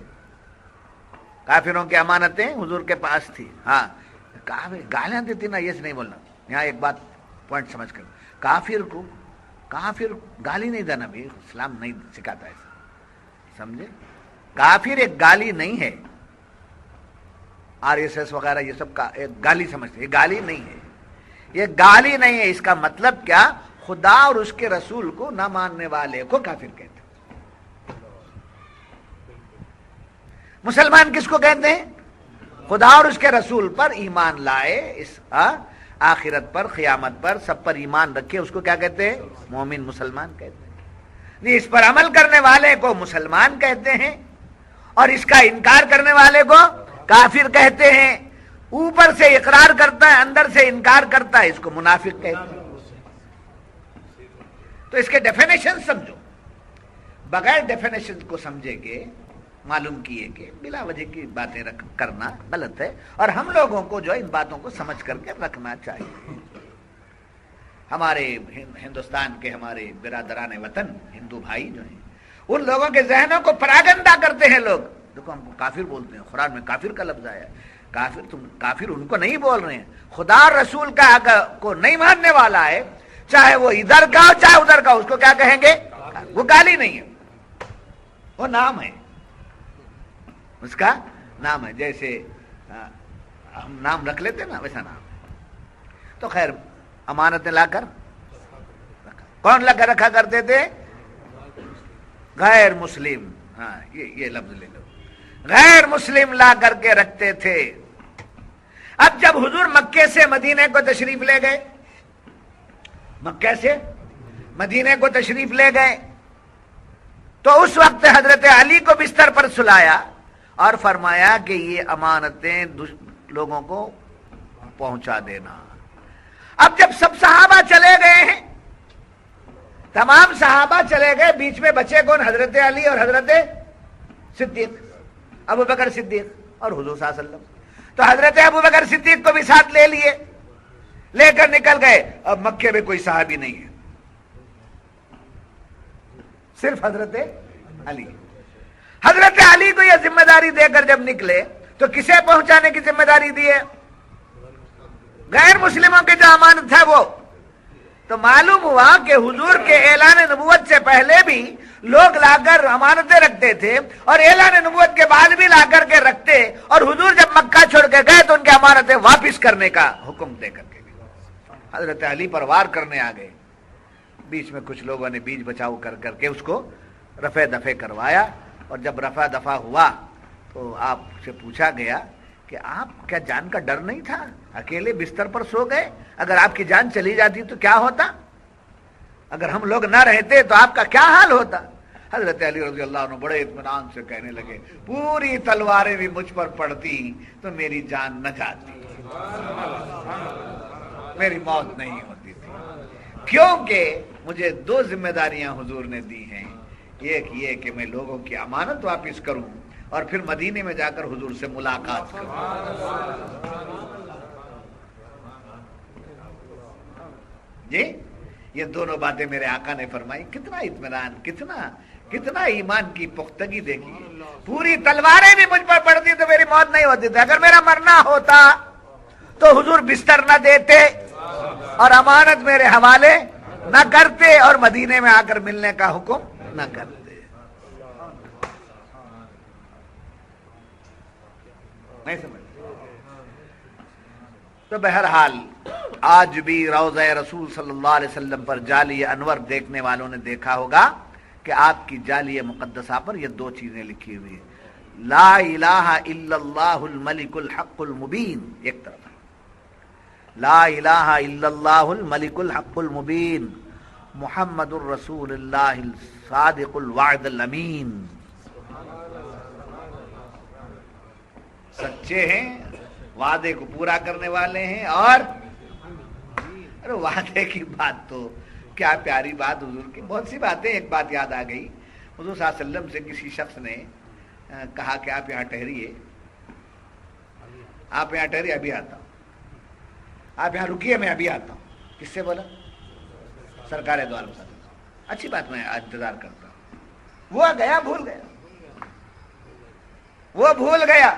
کافروں کی امانتیں حضور کے پاس تھی. ہاں گالیاں دیتی نا, یہ نہیں بولنا. یہاں ایک بات پوائنٹ سمجھ کر, کافر گالی نہیں دینا بھی, اسلام نہیں سکھاتا ایسا. سمجھے؟ کافر ایک گالی نہیں ہے. RSS وغیرہ یہ سب کا ایک گالی سمجھتے, یہ گالی نہیں ہے, یہ گالی نہیں ہے. اس کا مطلب کیا؟ خدا اور اس کے رسول کو نہ ماننے والے کو کافر کہتے ہیں. مسلمان کس کو کہتے ہیں؟ خدا اور اس کے رسول پر ایمان لائے, اس آخرت پر, قیامت پر, سب پر ایمان رکھے, اس کو کیا کہتے ہیں؟ مومن, مسلمان کہتے ہیں. نہیں, اس پر عمل کرنے والے کو مسلمان کہتے ہیں, اور اس کا انکار کرنے والے کو کافر کہتے ہیں. اوپر سے اقرار کرتا ہے, اندر سے انکار کرتا ہے, اس کو منافق کہتے ہیں. تو اس کے ڈیفینیشن سمجھو. بغیر ڈیفینیشن کو سمجھے گے, معلوم کیے کہ بلا وجہ کی باتیں کرنا غلط ہے, اور ہم لوگوں کو جو ان باتوں کو سمجھ کر کے رکھنا چاہیے. ہمارے ہندوستان کے ہمارے برادران وطن ہندو بھائی جو ہیں, ان لوگوں کے ذہنوں کو پراگندہ کرتے ہیں لوگ. دیکھو ہم کو کافر بولتے ہیں, قرآن میں کافر کا لفظ آیا. کافر ان کو نہیں بول رہے ہیں, خدا رسول کا کو نہیں ماننے والا ہے, چاہے وہ ادھر کا ہو چاہے ادھر کا, اس کو کیا کہیں گے؟ وہ گالی نہیں ہے, وہ نام ہے, اس کا نام ہے. جیسے ہم نام رکھ لیتے نا, ویسا نام ہے. تو خیر امانتیں لا کر رکھا. کون لا کر رکھا کرتے تھے؟ غیر مسلم. ہاں یہ لفظ لے لو, غیر مسلم لا کر کے رکھتے تھے. اب جب حضور مکے سے مدینے کو تشریف لے گئے, مکے سے مدینے کو تشریف لے گئے, تو اس وقت حضرت علی کو بستر پر سلایا اور فرمایا کہ یہ امانتیں لوگوں کو پہنچا دینا. اب جب سب صحابہ چلے گئے ہیں, تمام صحابہ چلے گئے, بیچ میں بچے کون؟ حضرت علی اور حضرت صدیق, ابو بکر صدیق اور حضور صلی اللہ علیہ وسلم. تو حضرت ابو بکر صدیق کو بھی ساتھ لے لیے, لے کر نکل گئے. اب مکے میں کوئی صحابی نہیں ہے, صرف حضرت علی. حضرت علی کو یہ ذمہ داری دے کر جب نکلے تو کسے پہنچانے کی ذمہ داری دی ہے؟ غیر مسلموں کے جو امانت ہے وہ. تو معلوم ہوا کہ حضور کے اعلان نبوت سے پہلے بھی لوگ لا کر امانتیں رکھتے تھے, اور اعلان نبوت کے بعد بھی لا کر کے رکھتے, اور حضور جب مکہ چھوڑ کے گئے تو ان کی امانتیں واپس کرنے کا حکم دے کر کے گئے. حضرت علی پر وار کرنے آ گئے. بیچ میں کچھ لوگوں نے بیچ بچاؤ کر کر کے اس کو رفع دفع کروایا, اور جب رفع دفع ہوا تو آپ سے پوچھا گیا کہ آپ کیا جان کا ڈر نہیں تھا؟ اکیلے بستر پر سو گئے, اگر آپ کی جان چلی جاتی تو کیا ہوتا؟ اگر ہم لوگ نہ رہتے تو آپ کا کیا حال ہوتا؟ حضرت علی رضی اللہ عنہ بڑے اطمینان سے کہنے لگے, پوری تلواریں بھی مجھ پر پڑتی تو میری جان نہ جاتی, میری موت نہیں ہوتی تھی, کیونکہ مجھے دو ذمہ داریاں حضور نے دی ہیں. ایک یہ کہ میں لوگوں کی امانت واپس کروں, اور پھر مدینے میں جا کر حضور سے ملاقات کروں. جی یہ دونوں باتیں میرے آقا نے فرمائی. کتنا اطمینان, کتنا ایمان کی پختگی دیکھیے. پوری تلواریں بھی مجھ پر پڑتی تو میری موت نہیں ہوتی تھی. اگر میرا مرنا ہوتا تو حضور بستر نہ دیتے اور امانت میرے حوالے نہ کرتے, اور مدینے میں آ کر ملنے کا حکم نہ کرتے. نہیں سمجھ. تو بہرحال آج بھی روضہ رسول صلی اللہ علیہ وسلم پر جالی انور دیکھنے والوں نے دیکھا ہوگا کہ آپ کی جالی مقدسہ پر یہ دو چیزیں لکھی ہوئی ہیں, لا الہ الا اللہ الملک الحق المبین ایک طرف, لا الہ الا اللہ الملک الحق المبین محمد الرسول اللہ الصادق الوعد الامین. سچے ہیں, وعدے کو پورا کرنے والے ہیں, اور ارے وعدے کی بات تو کیا پیاری بات حضور کی. بہت سی باتیں, ایک بات یاد آ گئی. حضور صلی اللہ علیہ وسلم سے کسی شخص نے کہا کہ آپ یہاں ٹھہریے, آپ یہاں ٹھہریے, ابھی آتا ہوں. آپ یہاں رکیے, میں ابھی آتا ہوں. کس سے بولا؟ سرکار دو عالم. اچھی بات, میں انتظار کرتا ہوں. وہ گیا, بھول گیا, وہ بھول گیا.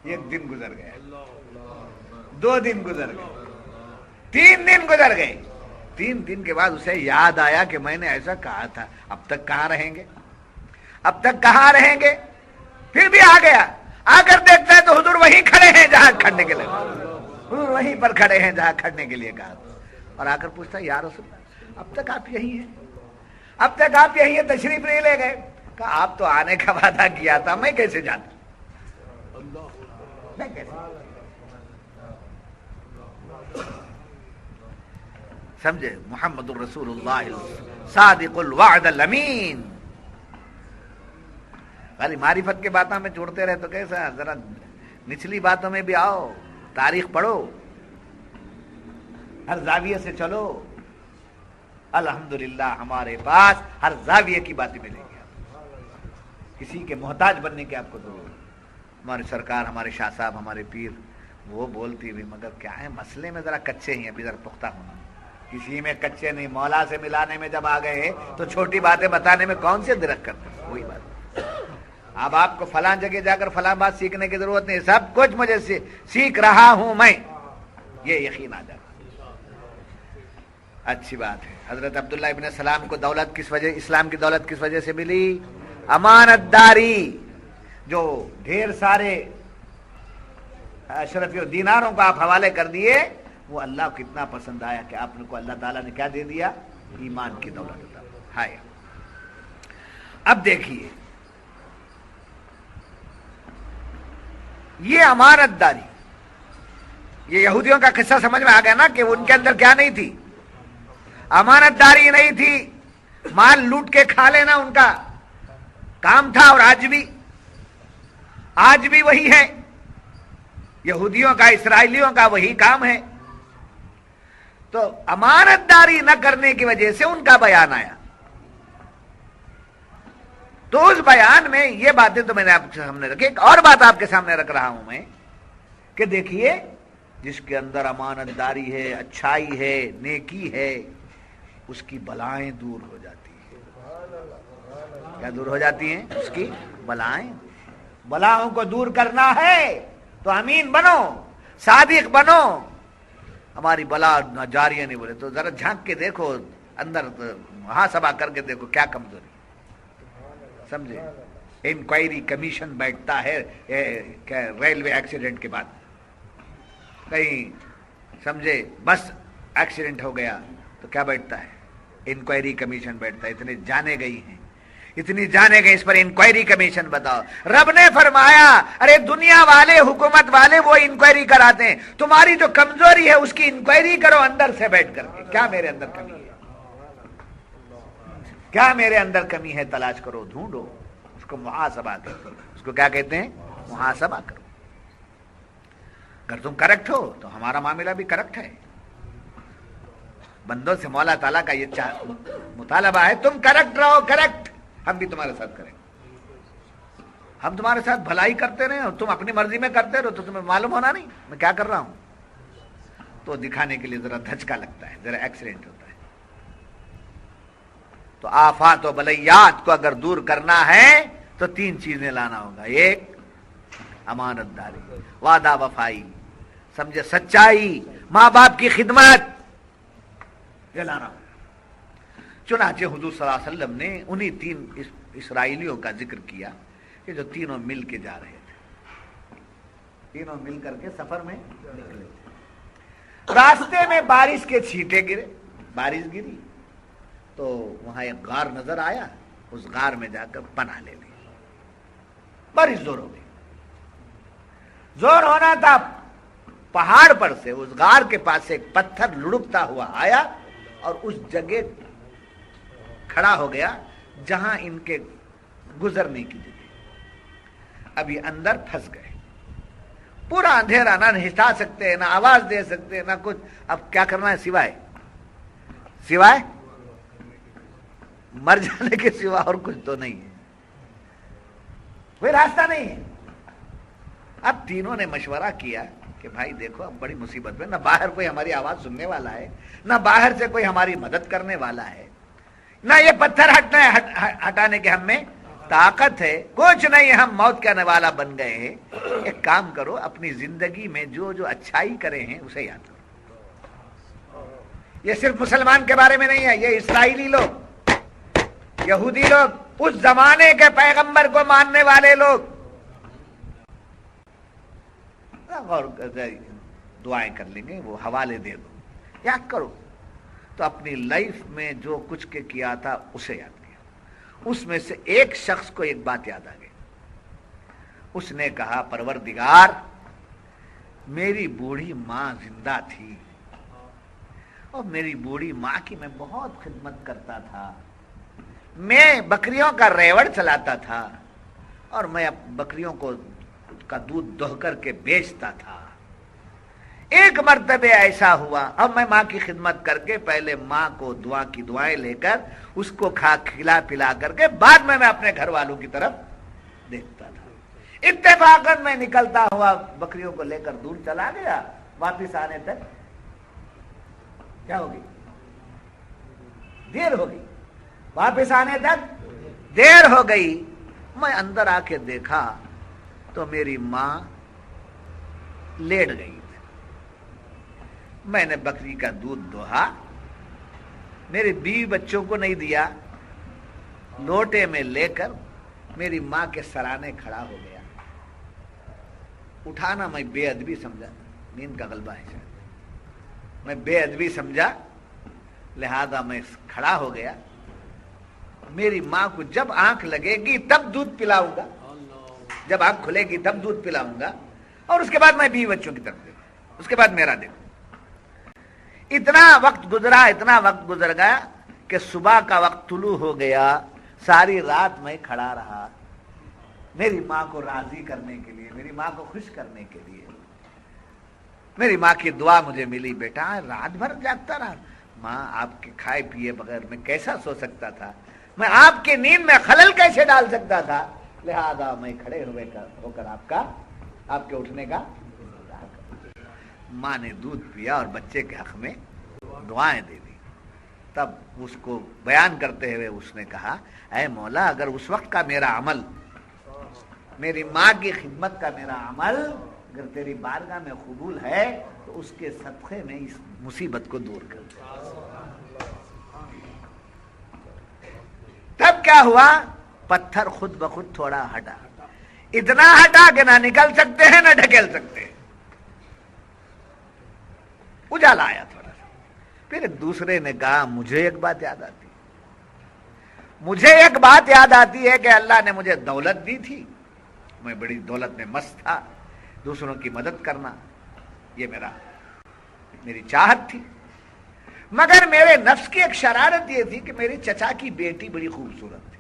ایک دن گزر گیا, 2 دن گزر گئے, 3 دن گزر گئے. 3 دن کے بعد اسے یاد آیا کہ میں نے ایسا کہا تھا. اب تک کہاں رہیں گے, اب تک کہاں رہیں گے؟ پھر بھی آ گیا. آ کر دیکھتا ہے تو حضور وہیں کھڑے ہیں جہاں کھڑنے کے لیے, حضور وہیں پر کھڑے ہیں جہاں کھڑنے کے لیے کہا. اور آ کر پوچھتا ہے, یا رسول اللہ اب تک آپ یہی ہیں, اب تک آپ یہی ہیں, تشریف نہیں لے گئے؟ کہا آپ تو آنے کا وعدہ کیا تھا, میں کیسے جاتا, میں کیسے. سمجھے؟ محمد الرسول اللہ صادق الوعد الامین. خالی معرفت کے باتوں میں چھوڑتے رہے تو کیسا؟ ذرا نچلی باتوں میں بھی آؤ, تاریخ پڑھو, ہر زاویے سے چلو. الحمدللہ ہمارے پاس ہر زاویے کی باتیں ملیں گی. کسی کے محتاج بننے کی آپ کو ضرورت. ہمارے سرکار, ہمارے شاہ صاحب, ہمارے پیر وہ بولتی بھی, مگر کیا ہے مسئلے میں ذرا کچے ہیں, ابھی ذرا پختہ ہونا. کسی میں کچے نہیں. مولا سے ملانے میں جب آ گئے تو چھوٹی باتیں بتانے میں کون سے درخت کرتے ہیں, وہی بات. اب آپ کو فلاں جگہ جا کر فلاں بات سیکھنے کی ضرورت نہیں, سب کچھ مجھے سیکھ رہا ہوں میں, یہ یقین آ جاتا. اچھی بات ہے. حضرت عبداللہ ابن سلام کو دولت کس وجہ, اسلام کی دولت کس وجہ سے ملی؟ امانت داری. جو ڈھیر سارے اشرفی دیناروں کو آپ حوالے کر دیے وہ اللہ کو اتنا پسند آیا کہ آپ نے کو اللہ تعالیٰ نے کیا دے دیا؟ ایمان کی دولت عطا۔ ہائے، اب دیکھیے یہ امانت داری، یہ یہودیوں کا قصہ سمجھ میں آ گیا نا کہ ان کے اندر کیا نہیں تھی؟ امانت داری نہیں تھی، مال لوٹ کے کھا لینا ان کا کام تھا، اور آج بھی وہی ہے، یہودیوں کا اسرائیلیوں کا وہی کام ہے۔ تو امانت داری نہ کرنے کی وجہ سے ان کا بیان آیا، تو اس بیان میں یہ باتیں تو میں نے آپ کے سامنے رکھی۔ ایک اور بات آپ کے سامنے رکھ رہا ہوں میں کہ دیکھیے جس کے اندر امانت داری ہے، اچھائی ہے، نیکی ہے، اس کی بلائیں دور ہو جاتی ہیں۔ کیا دور ہو جاتی ہیں؟ اس کی بلائیں۔ بلاؤں کو دور کرنا ہے تو امین بنو، صادق بنو۔ ہماری بلا جاریہ نہیں بولے تو ذرا جھانک کے دیکھو اندر، محاسبہ کر کے دیکھو کیا کمزوری، سمجھے؟ انکوائری کمیشن بیٹھتا ہے ریلوے ایکسیڈنٹ کے بعد، کہیں سمجھے بس ایکسیڈنٹ ہو گیا تو کیا بیٹھتا ہے؟ انکوائری کمیشن بیٹھتا ہے۔ اتنے جانے گئی ہیں، اتنی جانے گئی، اس پر انکوائری کمیشن بتاؤ۔ رب نے فرمایا ارے دنیا والے، حکومت والے وہ انکوائری کراتے ہیں، تمہاری جو کمزوری ہے اس کی انکوائری کرو اندر سے بیٹھ کر کے، کیا میرے اندر کمی ہے، کیا میرے اندر کمی ہے، تلاش کرو، ڈھونڈو، اس کو محاسبہ کرو۔ اس کو کیا کہتے ہیں؟ محاسبہ کرو۔ اگر تم کریکٹ ہو تو ہمارا معاملہ بھی کریکٹ ہے، بندوں سے مولا تعالیٰ کا یہ مطالبہ ہے تم کریکٹ رہو، کریکٹ، ہم بھی تمہارے ساتھ کریں، ہم تمہارے ساتھ بھلائی کرتے رہے اور تم اپنی مرضی میں کرتے رہو تو تمہیں معلوم ہونا نہیں میں کیا کر رہا ہوں، تو دکھانے کے لیے ذرا دھچکا لگتا ہے، ذرا ایکسیڈنٹ ہوتا ہے۔ تو آفات و بلیات کو اگر دور کرنا ہے تو تین چیزیں لانا ہوگا، ایک امانت داری، وعدہ وفائی، سمجھے، سچائی، ماں باپ کی خدمت، یہ لانا ہوگا۔ چنانچہ حضور صلی اللہ علیہ وسلم نے انہی تین اسرائیلیوں کا ذکر کیا کہ جو تینوں مل کے جا رہے تھے، تینوں مل کر کے سفر میں نکلے تھے، راستے میں بارش کے چھینٹے گرے، بارش گری تو وہاں ایک غار نظر آیا، اس غار میں جا کر پناہ لے لی، بارش زور ہو گئی، زور ہونا تھا، پہاڑ پر سے اس غار کے پاس سے ایک پتھر لڑکتا ہوا آیا اور اس جگہ کھڑا ہو گیا جہاں ان کے گزرنے کی جگہ۔ اب یہ اندر پھنس گئے، پورا اندھیرا، نہ ہٹا سکتے نہ آواز دے سکتے نہ کچھ، اب کیا کرنا ہے سوائے مر جانے کے سوا اور کچھ تو نہیں ہے، کوئی راستہ نہیں ہے۔ اب تینوں نے مشورہ کیا کہ بھائی دیکھو اب بڑی مصیبت میں، نہ باہر کوئی ہماری آواز سننے والا ہے، نہ باہر سے کوئی ہماری مدد کرنے والا ہے، نہ یہ پتھر ہٹانے کے ہم میں طاقت ہے، کچھ نہیں، ہم موت کا نوالا بن گئے ہیں۔ ایک کام کرو، اپنی زندگی میں جو جو اچھائی کرے ہیں اسے یاد کرو۔ یہ صرف مسلمان کے بارے میں نہیں ہے، یہ اسرائیلی لوگ، یہودی لوگ، اس زمانے کے پیغمبر کو ماننے والے لوگ، اور دعائیں کر لیں گے، وہ حوالے دے دو، یاد کرو۔ تو اپنی لائف میں جو کچھ کے کیا تھا اسے یاد کیا۔ اس میں سے ایک شخص کو ایک بات یاد آ گئی، اس نے کہا پروردگار میری بوڑھی ماں زندہ تھی اور میری بوڑھی ماں کی میں بہت خدمت کرتا تھا، میں بکریوں کا ریوڑ چلاتا تھا اور میں بکریوں کو کا دودھ دوہ کر کے بیچتا تھا۔ ایک مرتبہ ایسا ہوا، اب میں ماں کی خدمت کر کے پہلے ماں کو دعا کی دعائیں لے کر اس کو کھلا پلا کر کے بعد میں اپنے گھر والوں کی طرف دیکھتا تھا۔ اتفاقاً میں نکلتا ہوا بکریوں کو لے کر دور چلا گیا، واپس آنے تک کیا ہوگی؟ دیر ہو گئی، واپس آنے تک دیر ہو گئی۔ میں اندر آ کے دیکھا تو میری ماں لیٹ گئی، میں نے بکری کا دودھ دوہا، میرے بیوی بچوں کو نہیں دیا، لوٹے میں لے کر میری ماں کے سرانے کھڑا ہو گیا۔ اٹھانا میں بے ادبی سمجھا، نیند کا غلبہ ہے شاید، میں بے ادبی سمجھا، لہذا میں کھڑا ہو گیا. میری ماں کو جب آنکھ لگے گی تب دودھ پلاؤں گا، جب آنکھ کھلے گی تب دودھ پلاؤں گا، اور اس کے بعد میں بیوی بچوں کی طرف دیکھوں، اس کے بعد میرا دیکھوں. اتنا وقت گزر گیا کہ صبح کا وقت طلوع ہو گیا. ساری رات میں کھڑا رہا میری ماں کو راضی کرنے کے لیے، میری ماں کو خوش کرنے کے لیے. میری ماں کی دعا مجھے ملی، بیٹا رات بھر جاگتا رہا. ماں آپ کے کھائے پیے بغیر میں کیسا سو سکتا تھا، میں آپ کی نیند میں خلل کیسے ڈال سکتا تھا، لہذا میں کھڑے ہو کر آپ کے اٹھنے کا. ماں نے دودھ پیا اور بچے کے حق میں دعائیں دے دی. تب اس کو بیان کرتے ہوئے اس نے کہا، اے مولا، اگر اس وقت کا میرا عمل، میری ماں کی خدمت کا میرا عمل اگر تیری بارگاہ میں قبول ہے تو اس کے صدقے میں اس مصیبت کو دور کر دے. تب کیا ہوا؟ پتھر خود بخود تھوڑا ہٹا، اتنا ہٹا کہ نہ نکل سکتے ہیں نہ ڈھکیل سکتے ہیں. اجالا آیا تھوڑا سا. پھر دوسرے نے کہا، مجھے ایک بات یاد آتی ہے کہ اللہ نے مجھے دولت دی تھی، میں بڑی دولت میں مست تھا، دوسروں کی مدد کرنا یہ میری چاہت تھی. مگر میرے نفس کی ایک شرارت یہ تھی کہ میری چچا کی بیٹی بڑی خوبصورت تھی،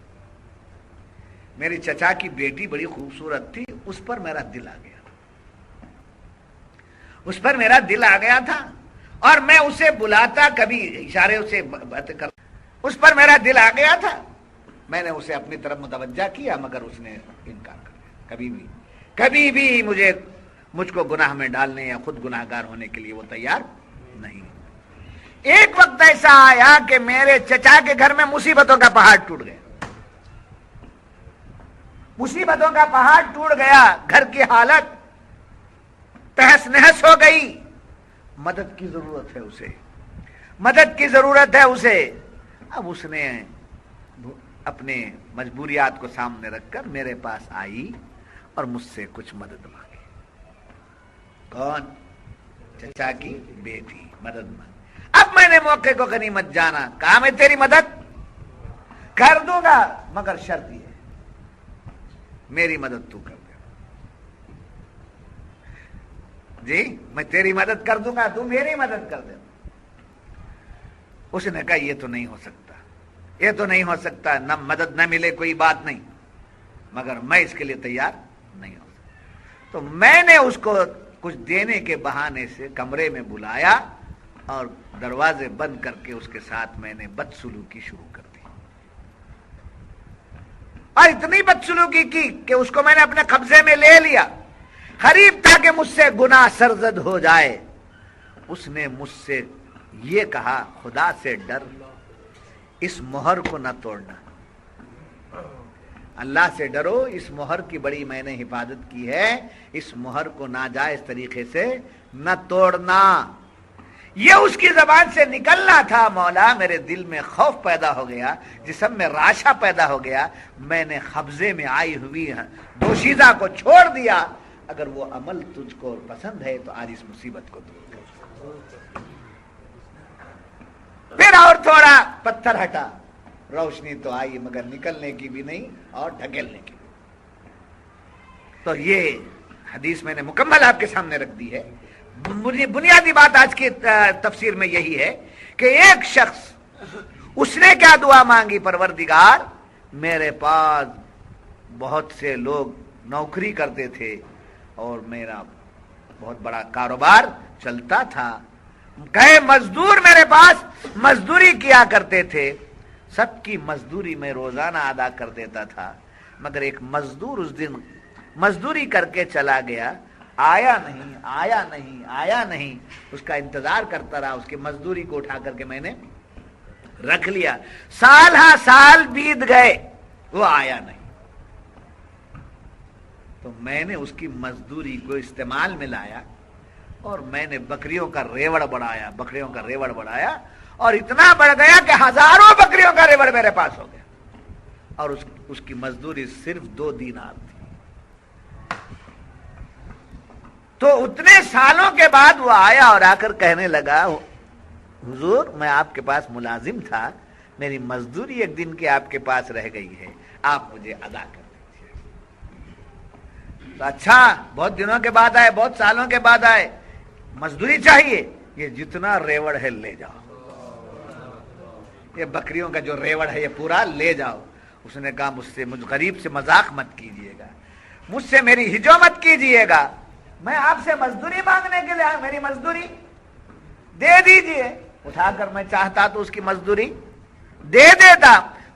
میری چچا کی بیٹی بڑی خوبصورت تھی. اس پر میرا دل آ گیا تھا اور میں اسے بلاتا، کبھی اشارے سے باتیں کرتا. اس پر میرا دل آ گیا تھا، میں نے اسے اپنی طرف متوجہ کیا، مگر اس نے انکار کر دیا. کبھی بھی مجھ کو گناہ میں ڈالنے یا خود گناہ گار ہونے کے لیے وہ تیار نہیں. ایک وقت ایسا آیا کہ میرے چچا کے گھر میں مصیبتوں کا پہاڑ ٹوٹ گیا. مصیبتوں کا پہاڑ ٹوٹ گیا، گھر کی حالت تہس نہس ہو گئی. مدد کی ضرورت ہے اسے. اب اس نے اپنے مجبوریات کو سامنے رکھ کر میرے پاس آئی اور مجھ سے کچھ مدد مانگی. کون؟ چچا کی بیٹی مدد مانگی. اب میں نے موقع کو غنیمت جانا، کہا میں تیری مدد کر دوں گا، مگر شرط یہ ہے میری مدد تو کر دے. جی میں تیری مدد کر دوں گا، تو میری مدد کر دے. اس نے کہا یہ تو نہیں ہو سکتا، نہ مدد نہ ملے کوئی بات نہیں، مگر میں اس کے لیے تیار نہیں ہو سکتا. تو میں نے اس کو کچھ دینے کے بہانے سے کمرے میں بلایا اور دروازے بند کر کے اس کے ساتھ میں نے بدسلوکی شروع کر دی. اور اتنی بدسلوکی کی کہ اس کو میں نے اپنے قبضے میں لے لیا. قریب تھا کہ مجھ سے گناہ سرزد ہو جائے. اس نے مجھ سے یہ کہا، خدا سے ڈر، اس مہر کو نہ توڑنا. اللہ سے ڈرو، اس مہر کی بڑی میں نے حفاظت کی ہے، اس مہر کو ناجائز طریقے سے نہ توڑنا. یہ اس کی زبان سے نکلنا تھا. مولا میرے دل میں خوف پیدا ہو گیا، جسم میں راشا پیدا ہو گیا. میں نے قبضے میں آئی ہوئی دوشیزہ کو چھوڑ دیا. اگر وہ عمل تجھ کو پسند ہے تو آج اس مصیبت کو دور کر. پھر اور تھوڑا پتھر ہٹا، روشنی تو آئی مگر نکلنے کی بھی نہیں اور ڈھکیلنے کی. تو یہ حدیث میں نے مکمل آپ کے سامنے رکھ دی ہے. بنیادی بات آج کی تفسیر میں یہی ہے کہ ایک شخص، اس نے کیا دعا مانگی؟ پروردگار میرے پاس بہت سے لوگ نوکری کرتے تھے اور میرا بہت بڑا کاروبار چلتا تھا. کئی مزدور میرے پاس مزدوری کیا کرتے تھے، سب کی مزدوری میں روزانہ ادا کر دیتا تھا. مگر ایک مزدور اس دن مزدوری کر کے چلا گیا، آیا نہیں. اس کا انتظار کرتا رہا، اس کی مزدوری کو اٹھا کر کے میں نے رکھ لیا. سال ہاں سال بیت گئے، وہ آیا نہیں. تو میں نے اس کی مزدوری کو استعمال میں لایا اور میں نے بکریوں کا ریوڑ بڑھایا اور اتنا بڑھ گیا کہ ہزاروں بکریوں کا ریوڑ میرے پاس ہو گیا. اور اس کی مزدوری صرف 2 دینار تھی. تو اتنے سالوں کے بعد وہ آیا اور آ کر کہنے لگا، حضور میں آپ کے پاس ملازم تھا، میری مزدوری ایک دن کی آپ کے پاس رہ گئی ہے، آپ مجھے ادا کر دیجیے۔ تو اچھا، بہت دنوں کے بعد آئے، بہت سالوں کے بعد آئے، مزدوری چاہیے، یہ جتنا ریوڑ ہے لے جاؤ، یہ بکریوں کا جو ریوڑ ہے یہ پورا لے جاؤ۔ اس نے کہا مجھ غریب سے مذاق مت کیجیے گا، مجھ سے میری ہجو مت کیجیے گا، میں آپ سے مزدوری مانگنے کے لیے آیا، میری مزدوری دے دیجیے۔ اٹھا کر میں چاہتا تو اس کی مزدوری دے دیتا،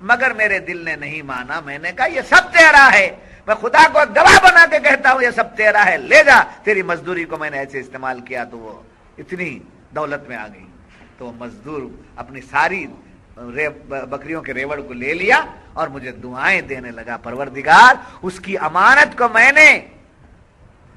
مگر میرے دل نے نہیں مانا۔ میں نے کہا یہ سب تیرا ہے، میں خدا کو گواہ بنا کے کہتا ہوں یہ سب تیرا ہے، لے جا۔ تیری مزدوری کو میں نے ایسے استعمال کیا تو وہ اتنی دولت میں آ گئی۔ تو مزدور اپنی ساری بکریوں کے ریوڑ کو لے لیا اور مجھے دعائیں دینے لگا، پروردگار اس کی امانت کو میں نے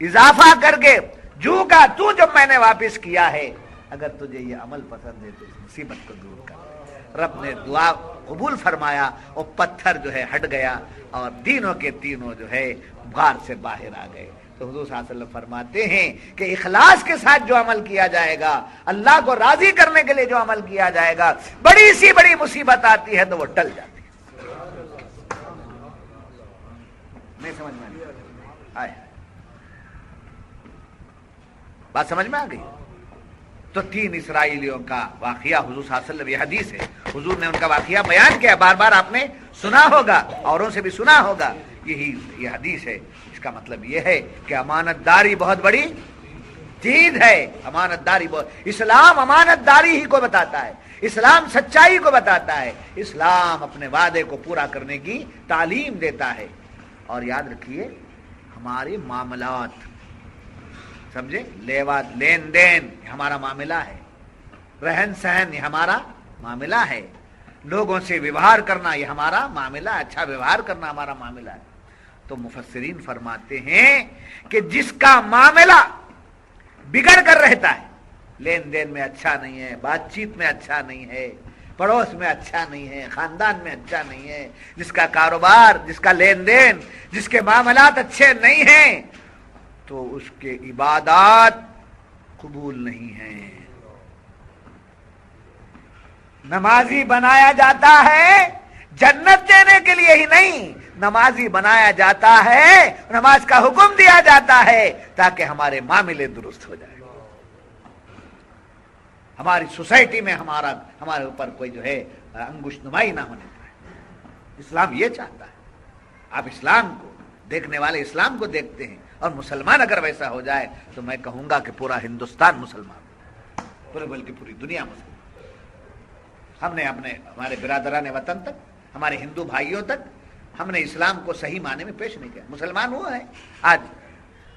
اضافہ کر کے جو کا تو جب میں نے واپس کیا ہے، اگر تجھے یہ عمل پسند ہے تو اس مصیبت کو دور کر۔ رب نے دعا قبول فرمایا، اور پتھر جو ہے ہٹ گیا، اور تینوں کے تینوں جو ہے غار سے باہر آ گئے۔ تو حضور صلی اللہ علیہ وسلم فرماتے ہیں کہ اخلاص کے ساتھ جو عمل کیا جائے گا، اللہ کو راضی کرنے کے لیے جو عمل کیا جائے گا، بڑی سی بڑی مصیبت آتی ہے تو وہ ٹل جاتی ہے۔ نہیں سمجھ میں آئے؟ بات سمجھ میں آ گئی؟ تو 3 اسرائیلیوں کا واقعہ حضور صلی اللہ علیہ وسلم، یہ حدیث ہے، حضور نے ان کا واقعہ بیان کیا، بار بار آپ نے سنا ہوگا، اوروں سے بھی سنا ہوگا، یہ حدیث ہے۔ اس کا مطلب یہ ہے کہ امانت داری بہت بڑی چیز ہے، امانت داری اسلام امانت داری ہی کو بتاتا ہے، اسلام سچائی کو بتاتا ہے، اسلام اپنے وعدے کو پورا کرنے کی تعلیم دیتا ہے۔ اور یاد رکھیے ہمارے معاملات، سمجھے، لین دین یہ ہمارا معاملہ ہے، رہن سہن یہ ہمارا معاملہ ہے، لوگوں سے ویوہار کرنا یہ ہمارا معاملہ ہے، اچھا ویوہار کرنا ہمارا معاملہ ہے۔ تو مفسرین فرماتے ہیں کہ جس کا معاملہ بگڑ کر رہتا ہے، لین دین میں اچھا نہیں ہے، بات چیت میں اچھا نہیں ہے، پڑوس میں اچھا نہیں ہے، خاندان میں اچھا نہیں ہے، جس کا کاروبار، جس کا لین دین، جس کے معاملات اچھے نہیں ہیں، تو اس کے عبادات قبول نہیں ہیں۔ نمازی بنایا جاتا ہے جنت دینے کے لیے ہی نہیں، نمازی بنایا جاتا ہے، نماز کا حکم دیا جاتا ہے تاکہ ہمارے معاملے درست ہو جائے، ہماری سوسائٹی میں ہمارے اوپر کوئی جو ہے انگشت نمائی نہ ہونے پائے۔ اسلام یہ چاہتا ہے۔ آپ اسلام کو دیکھنے والے اسلام کو دیکھتے ہیں، اور مسلمان اگر ویسا ہو جائے تو میں کہوں گا کہ پورا ہندوستان مسلمان، پورے بلکہ پوری دنیا مسلمان۔ ہم نے ہمارے برادران وطن تک، ہمارے ہندو بھائیوں تک ہم نے اسلام کو صحیح معنی میں پیش نہیں کیا۔ مسلمان وہ ہے،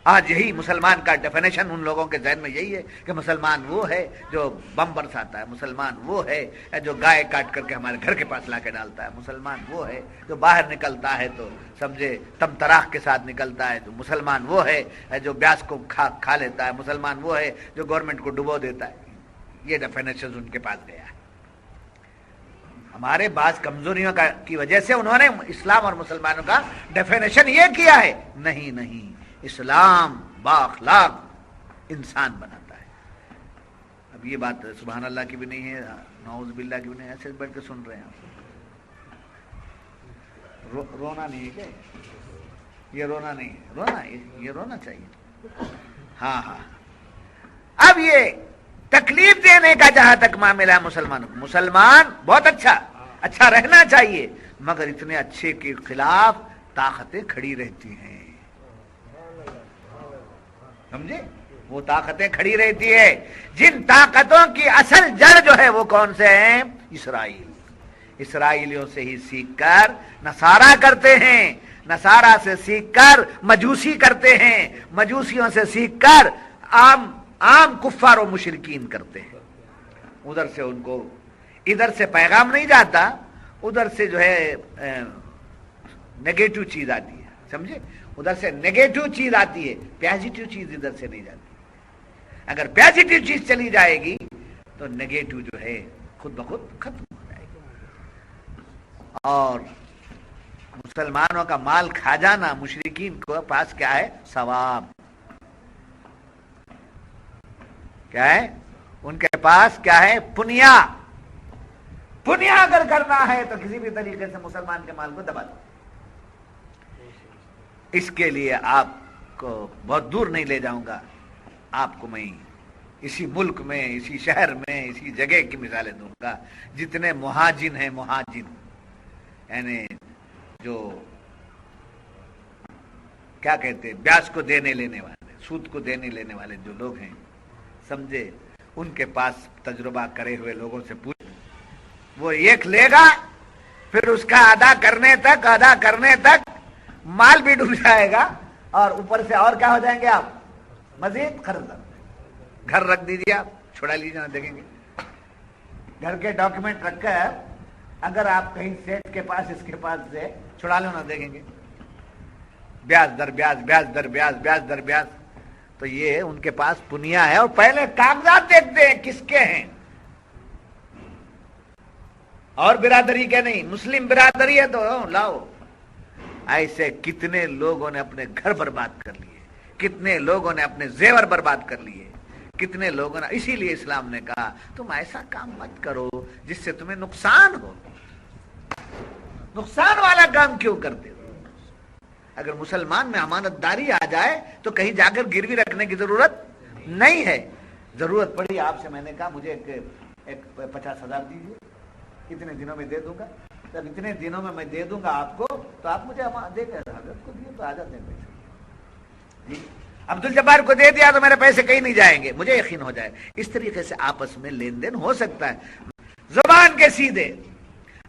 آج یہی مسلمان کا ڈیفینیشن ان لوگوں کے ذہن میں یہی ہے کہ مسلمان وہ ہے جو بم برساتا ہے، مسلمان وہ ہے جو گائے کاٹ کر کے ہمارے گھر کے پاس لا کے ڈالتا ہے، مسلمان وہ ہے جو باہر نکلتا ہے تو سمجھے تم تراخ کے ساتھ نکلتا ہے، جو مسلمان وہ ہے جو بیاس کو کھا لیتا ہے، مسلمان وہ ہے جو گورنمنٹ کو ڈبو دیتا ہے۔ یہ ڈیفینیشن ان کے پاس گیا ہے۔ ہمارے بعض کمزوریوں کی وجہ سے انہوں نے اسلام اور مسلمانوں کا ڈیفینیشن یہ کیا ہے، نہیں، اسلام بااخلاق انسان بناتا ہے۔ اب یہ بات سبحان اللہ کی بھی نہیں ہے، نعوذ باللہ کی بھی نہیں ہے، ایسے بیٹھ کے سن رہے ہیں آپ۔ رونا نہیں ہے کیا؟ یہ رونا نہیں ہے، رونا یہ رونا چاہیے۔ ہاں اب یہ تکلیف دینے کا جہاں تک معاملہ ہے مسلمانوں کو، مسلمان بہت اچھا رہنا چاہیے، مگر اتنے اچھے کے خلاف طاقتیں کھڑی رہتی ہیں، سمجھے؟ وہ طاقتیں کھڑی رہتی ہے، جن طاقتوں کی اصل جڑ جو ہے وہ کون سے ہیں؟ اسرائیلیوں سے ہی سیکھ کر نصارہ کرتے ہیں، نصارہ سے سیکھ کر مجوسی کرتے ہیں، مجوسیوں سے سیکھ کر عام کفار و مشرکین کرتے ہیں۔ ادھر سے ان کو ادھر سے پیغام نہیں جاتا، ادھر سے جو ہے نیگیٹو چیز آتی ہے، سمجھے؟ ادھر سے نیگیٹو چیز آتی ہے، پازیٹو چیز ادھر سے نہیں جاتی۔ اگر پازیٹو چیز چلی جائے گی تو نیگیٹو جو ہے خود بخود ختم ہو جائے گی۔ اور مسلمانوں کا مال کھا جانا مشرکین کو پاس کیا ہے؟ ثواب۔ کیا ہے؟ ان کے پاس کیا ہے؟ پنیا اگر کرنا ہے تو کسی بھی طریقے سے مسلمان کے مال کو دبا دو. اس کے لیے آپ کو بہت دور نہیں لے جاؤں گا، آپ کو میں اسی ملک میں، اسی شہر میں، اسی جگہ کی مثالیں دوں گا. جتنے مہاجن ہیں، مہاجن یعنی جو کیا کہتے ہیں، بیاج کو دینے لینے والے، سود کو دینے لینے والے جو لوگ ہیں، سمجھے، ان کے پاس تجربہ کرے ہوئے لوگوں سے پوچھ، وہ ایک لے گا، پھر اس کا ادا کرنے تک مال بھی ڈوب جائے گا، اور اوپر سے اور کیا ہو جائیں گے آپ؟ مزید قرض. گھر رکھ دیجیے، آپ چھڑا لیجیے، نہ دیکھیں گے. گھر کے ڈاکیومنٹ رکھ کر اگر آپ کہیں سیٹ کے پاس، اس کے پاس سے چھڑا لو، نہ دیکھیں گے. بیاج در بیاج، بیاج در بیاج، بیاج در بیاج. تو یہ ان کے پاس پنیا ہے، اور پہلے کاغذات دیکھتے ہیں کس کے ہیں، اور برادری کے نہیں. مسلم برادری ہے تو لاؤ. ایسے کتنے لوگوں نے اپنے گھر برباد کر لیے، کتنے لوگوں نے اپنے زیور برباد کر لیے، کتنے لوگوں نے. اسی لیے اسلام نے کہا تم ایسا کام مت کرو جس سے تمہیں نقصان ہو. نقصان والا کام کیوں کرتے ہو؟ اگر مسلمان میں امانت داری آ جائے تو کہیں جا کر گروی رکھنے کی ضرورت نہیں ہے. ضرورت پڑی آپ سے، میں نے کہا مجھے ایک 50,000 دیجیے، اتنے دنوں میں دے دوں گا. جب اتنے دنوں میں دے دوں گا آپ کو، تو آپ مجھے دے کر حضرت کو دیے تو آ جاتے ہیں پیسے. جی عبد الجبار کو دے دیا تو میرے پیسے کہیں نہیں جائیں گے، مجھے یقین ہو جائے. اس طریقے سے آپس میں لین دین ہو سکتا ہے. زبان کے سیدھے،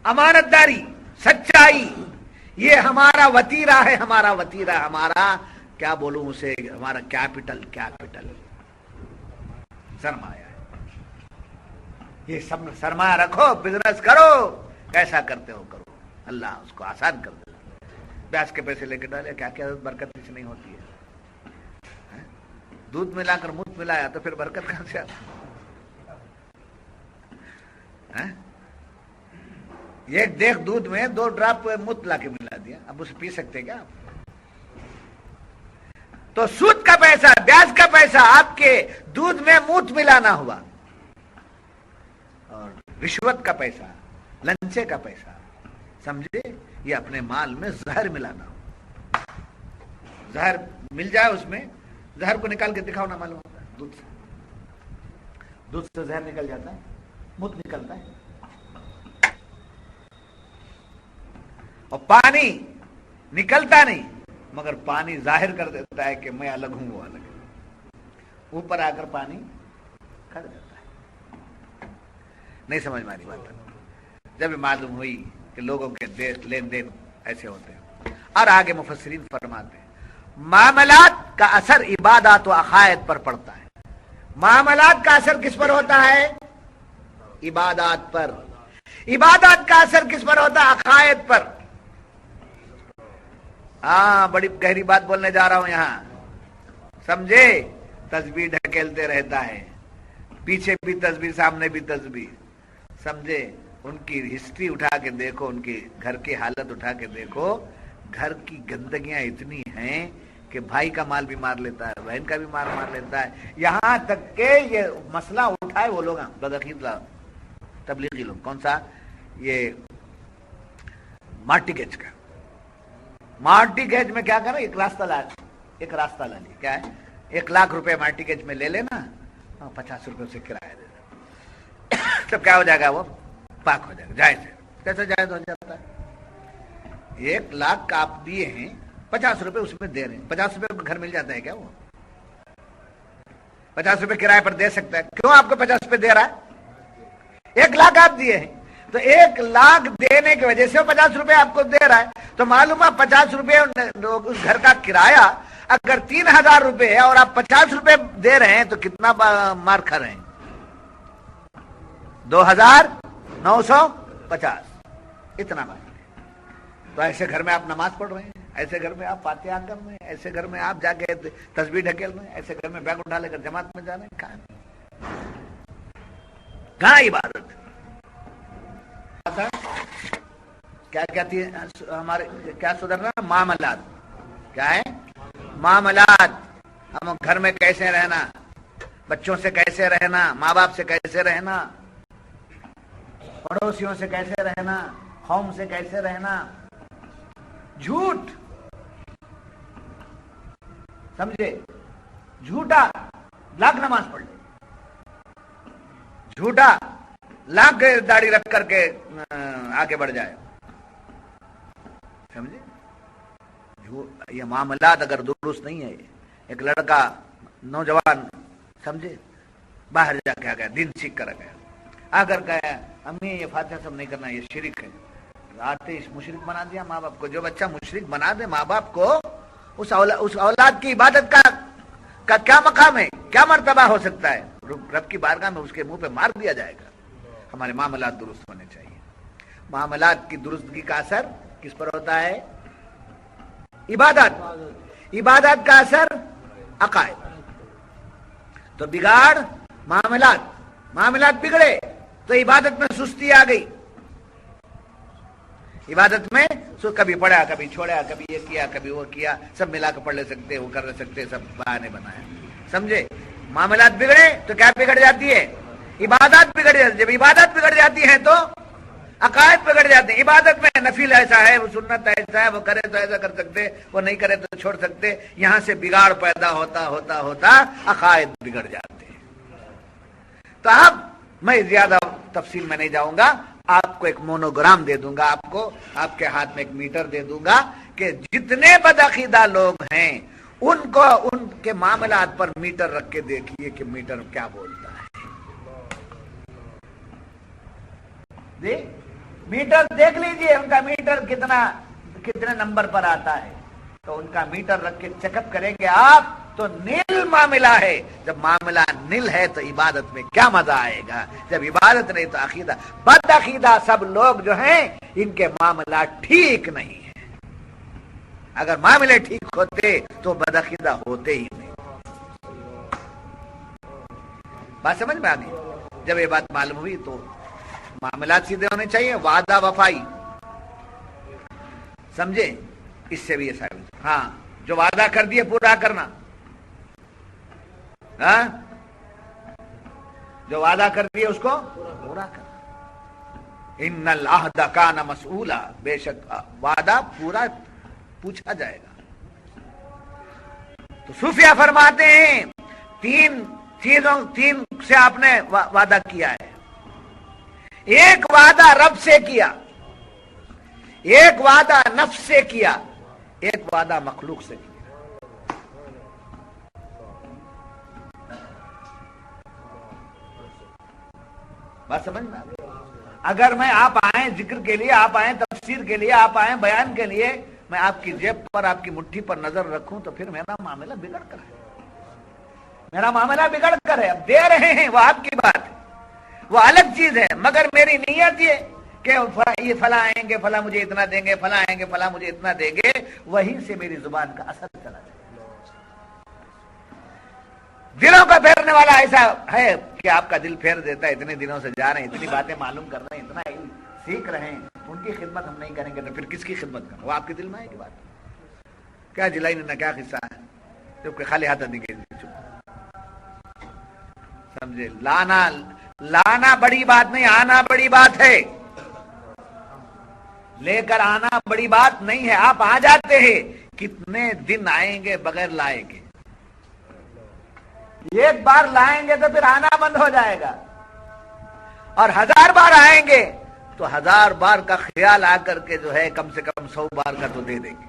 امانت داری، سچائی، یہ ہمارا وتیرہ ہے. ہمارا کیا بولوں اسے، ہمارا کیپٹل سرمایہ ہے. یہ سب سرمایہ رکھو، بزنس کرو، کیسا کرتے ہو کرو، اللہ اس کو آسان کر دے. بیاج کے پیسے لے کے ڈالے، کیا کیا برکت کچھ نہیں ہوتی ہے. دودھ ملا کر مفت ملایا تو پھر برکت کہاں سے آتی؟ ایک دیکھ دودھ میں 2 ڈراپ مفت لا کے ملا دیا، اب اسے پی سکتے کیا آپ؟ تو سود کا پیسہ، بیاج کا پیسہ آپ کے دودھ میں مفت ملانا ہوا، اور رشوت کا پیسہ، لنچے کا پیسہ، سمجھے، یہ اپنے مال میں زہر ملانا ہو. زہر مل جائے اس میں، زہر کو نکال کے دکھاؤ، نہ معلوم ہوتا ہے. دودھ سے زہر نکل جاتا ہے، مت نکلتا ہے. اور پانی نکلتا نہیں، مگر پانی ظاہر کر دیتا ہے کہ میں الگ ہوں، وہ الگ ہے. اوپر آ کر پانی کھڑ جاتا ہے. نہیں سمجھ میں آ رہی بات؟ جب معلوم ہوئی کہ لوگوں کے لین دین ایسے ہوتے ہیں. اور آگے مفسرین فرماتے ہیں معاملات کا اثر عبادات و عقائد پر پڑتا ہے. معاملات کا اثر کس پر ہوتا ہے؟ عبادات پر. عبادات کا اثر کس پر ہوتا ہے؟ عقائد پر. ہاں، بڑی گہری بات بولنے جا رہا ہوں یہاں، سمجھے. تسبیح ڈھکیلتے رہتا ہے، پیچھے بھی تسبیح، سامنے بھی تسبیح، سمجھے. ان کی ہسٹری اٹھا کے دیکھو، ان کی گھر کی حالت اٹھا کے دیکھو. گھر کی گندگیاں اتنی ہیں کہ بھائی کا مال بھی مار لیتا ہے، بہن کا بھی مار لیتا ہے. یہاں تک کہ یہ مسئلہ اٹھائے وہ لوگ بدعقید تبلیغی لوگ. کون سا؟ یہ مارٹیگیج کا. مارٹیگیج میں کیا کرنا، ایک راستہ لا لیا. کیا ہے؟ 1 لاکھ روپے مارٹیگیج میں لے لینا، 50 روپے سے کرایہ دے دینا. تب کیا ہو جائے گا؟ وہ پاک ہو جائے گا. جائز ہے. کیسے جائز ہو جاتا ہے؟ 1 لاکھ کا آپ دیے ہیں، 50 روپے اس میں دے رہے ہیں. 50 روپے کا گھر مل جاتا ہے کیا؟ وہ 50 روپے کرایہ پر دے سکتا ہے. کیوں آپ کو 50 روپے دے رہا ہے؟ 1 لاکھ آپ دیے ہیں، تو 1 لاکھ دینے کی وجہ سے 50 روپے آپ کو دے رہا ہے. تو معلوم ہے 50 روپے اس گھر کا کرایہ اگر 3,000 روپے ہے اور آپ 50 روپے دے رہے ہیں تو کتنا مار کھا رہے ہیں؟ 2,950. اتنا مار. تو ایسے گھر میں آپ نماز پڑھ رہے ہیں، ایسے گھر میں آپ فاتحہ کر رہے ہیں، ایسے گھر میں آپ جا کے تسبیح ڈھکیل رہے ہیں، ایسے گھر میں بیگ اٹھا لے کر جماعت میں جا رہے ہیں. کہاں عبادت؟ کیا کہتی ہے ہمارے، کیا سدھرنا؟ معاملات. کیا ہے؟ معاملات. ہم گھر میں کیسے رہنا، بچوں سے کیسے رہنا، ماں باپ سے کیسے رہنا، پڑوسیوں سے کیسے رہنا، قوم سے کیسے رہنا. جھوٹ، سمجھے، جھوٹا لاکھ نماز پڑھ لے، جھوٹا لاکھ داڑھی رکھ کر کے آگے بڑھ جائے، سمجھے. یہ معاملات اگر درست نہیں ہے، ایک لڑکا نوجوان سمجھے باہر جا کے آ گیا، دین سیکھ کر آ گیا، آ کر کہا امی یہ فاتحہ سب نہیں کرنا، یہ شرک ہے. آتے اس مشرک بنا دیا ماں باپ کو. جو بچہ مشرک بنا دے ماں باپ کو، اس اولاد کی عبادت کا کیا مقام ہے، کیا مرتبہ ہو سکتا ہے؟ رب کی بارگاہ میں اس کے منہ پہ مار دیا جائے گا. ہمارے معاملات درست ہونے چاہیے. معاملات کی درستگی کا اثر کس پر ہوتا ہے؟ عبادت. عبادت کا اثر عقائد. تو بگاڑ معاملات بگڑے تو عبادت میں سستی آ گئی. عبادت میں کبھی پڑھا کبھی چھوڑا، کبھی یہ کیا کبھی وہ کیا، سب ملا کے پڑھ لے سکتے، وہ کر سکتے، سب بہانے بنائے، سمجھے. معاملات بگڑے تو کیا بگڑ جاتی ہے؟ عبادت بگڑ جاتی ہے. جب عبادت بگڑ جاتی ہے تو عقائد بگڑ جاتے ہیں. عبادت میں نفل ایسا ہے، وہ سنت ایسا ہے، وہ کرے تو ایسا کر سکتے، وہ نہیں کرے تو چھوڑ سکتے. یہاں سے بگاڑ پیدا ہوتا عقائد بگڑ جاتے ہیں. تو اب میں زیادہ تفصیل میں نہیں جاؤں گا. آپ کو ایک مونوگرام دے دوں گا، آپ کے ہاتھ میں ایک میٹر دے دوں گا کہ جتنے بدعقیدہ لوگ ہیں ان کے معاملات پر میٹر رکھ کے دیکھیے کہ میٹر کیا بولتا ہے. میٹر دیکھ لیجئے ان کا میٹر کتنے نمبر پر آتا ہے. تو ان کا میٹر رکھ کے چیک اپ کریں گے آپ تو نیل معاملہ ہے. جب معاملہ نیل ہے تو عبادت میں کیا مزہ آئے گا. جب عبادت نہیں تو عقیدہ. بد عقیدہ سب لوگ جو ہیں ان کے معاملات ٹھیک نہیں ہیں. اگر معاملے ٹھیک ہوتے تو بد عقیدہ ہوتے ہی نہیں. بات سمجھ میں آ گئی؟ جب یہ بات معلوم ہوئی تو معاملات سیدھے ہونے چاہیے. وعدہ وفائی، سمجھے، اس سے بھی ایسا. ہاں، جو وعدہ کر دیے پورا کرنا. ہاں، جو وعدہ کر دیے اس کو پورا کرنا. ان العہد کان مسئولا، بے شک وعدہ پورا پوچھا جائے گا. تو صوفیہ فرماتے ہیں تین سے آپ نے وعدہ کیا ہے. ایک وعدہ رب سے کیا، ایک وعدہ نفس سے کیا، ایک وعدہ مخلوق سے کیا. بات سمجھ میں؟ اگر میں آپ آئیں ذکر کے لیے، آپ آئیں تفسیر کے لیے، آپ آئیں بیان کے لیے، میں آپ کی جیب پر، آپ کی مٹھی پر نظر رکھوں تو پھر میرا معاملہ بگڑ کر ہے. میرا معاملہ بگڑ کر ہے. اب دے رہے ہیں وہ آپ کی بات ہے، وہ الگ چیز ہے. مگر میری نیت یہ کہ یہ فلاں آئیں گے، فلاں مجھے اتنا دیں گے، فلاں آئیں گے، فلاں مجھے اتنا دیں گے، وہیں سے میری زبان کا اثر چلا جائے. دلوں کا پھیرنے والا ایسا ہے کہ آپ کا دل پھیر دیتا ہے. اتنے دنوں سے جا رہے ہیں، اتنی باتیں معلوم کر رہے ہیں، اتنا سیکھ رہے ہیں، ان کی خدمت ہم نہیں کریں گے تو پھر کس کی خدمت کریں؟ وہ آپ کے دل میں ہے کہ بات کیا جلائی نے کیا قصہ ہے جب کہ خالی ہاتھ نہیں گئے. سمجھے؟ لانا بڑی بات نہیں، آنا بڑی بات ہے. لے کر آنا بڑی بات نہیں ہے. آپ آ جاتے ہیں، کتنے دن آئیں گے بغیر لائے گے؟ ایک بار لائیں گے تو پھر آنا بند ہو جائے گا. اور 1000 بار آئیں گے تو 1000 بار کا خیال آ کر کے جو ہے کم سے کم 100 بار کا تو دے دیں گے.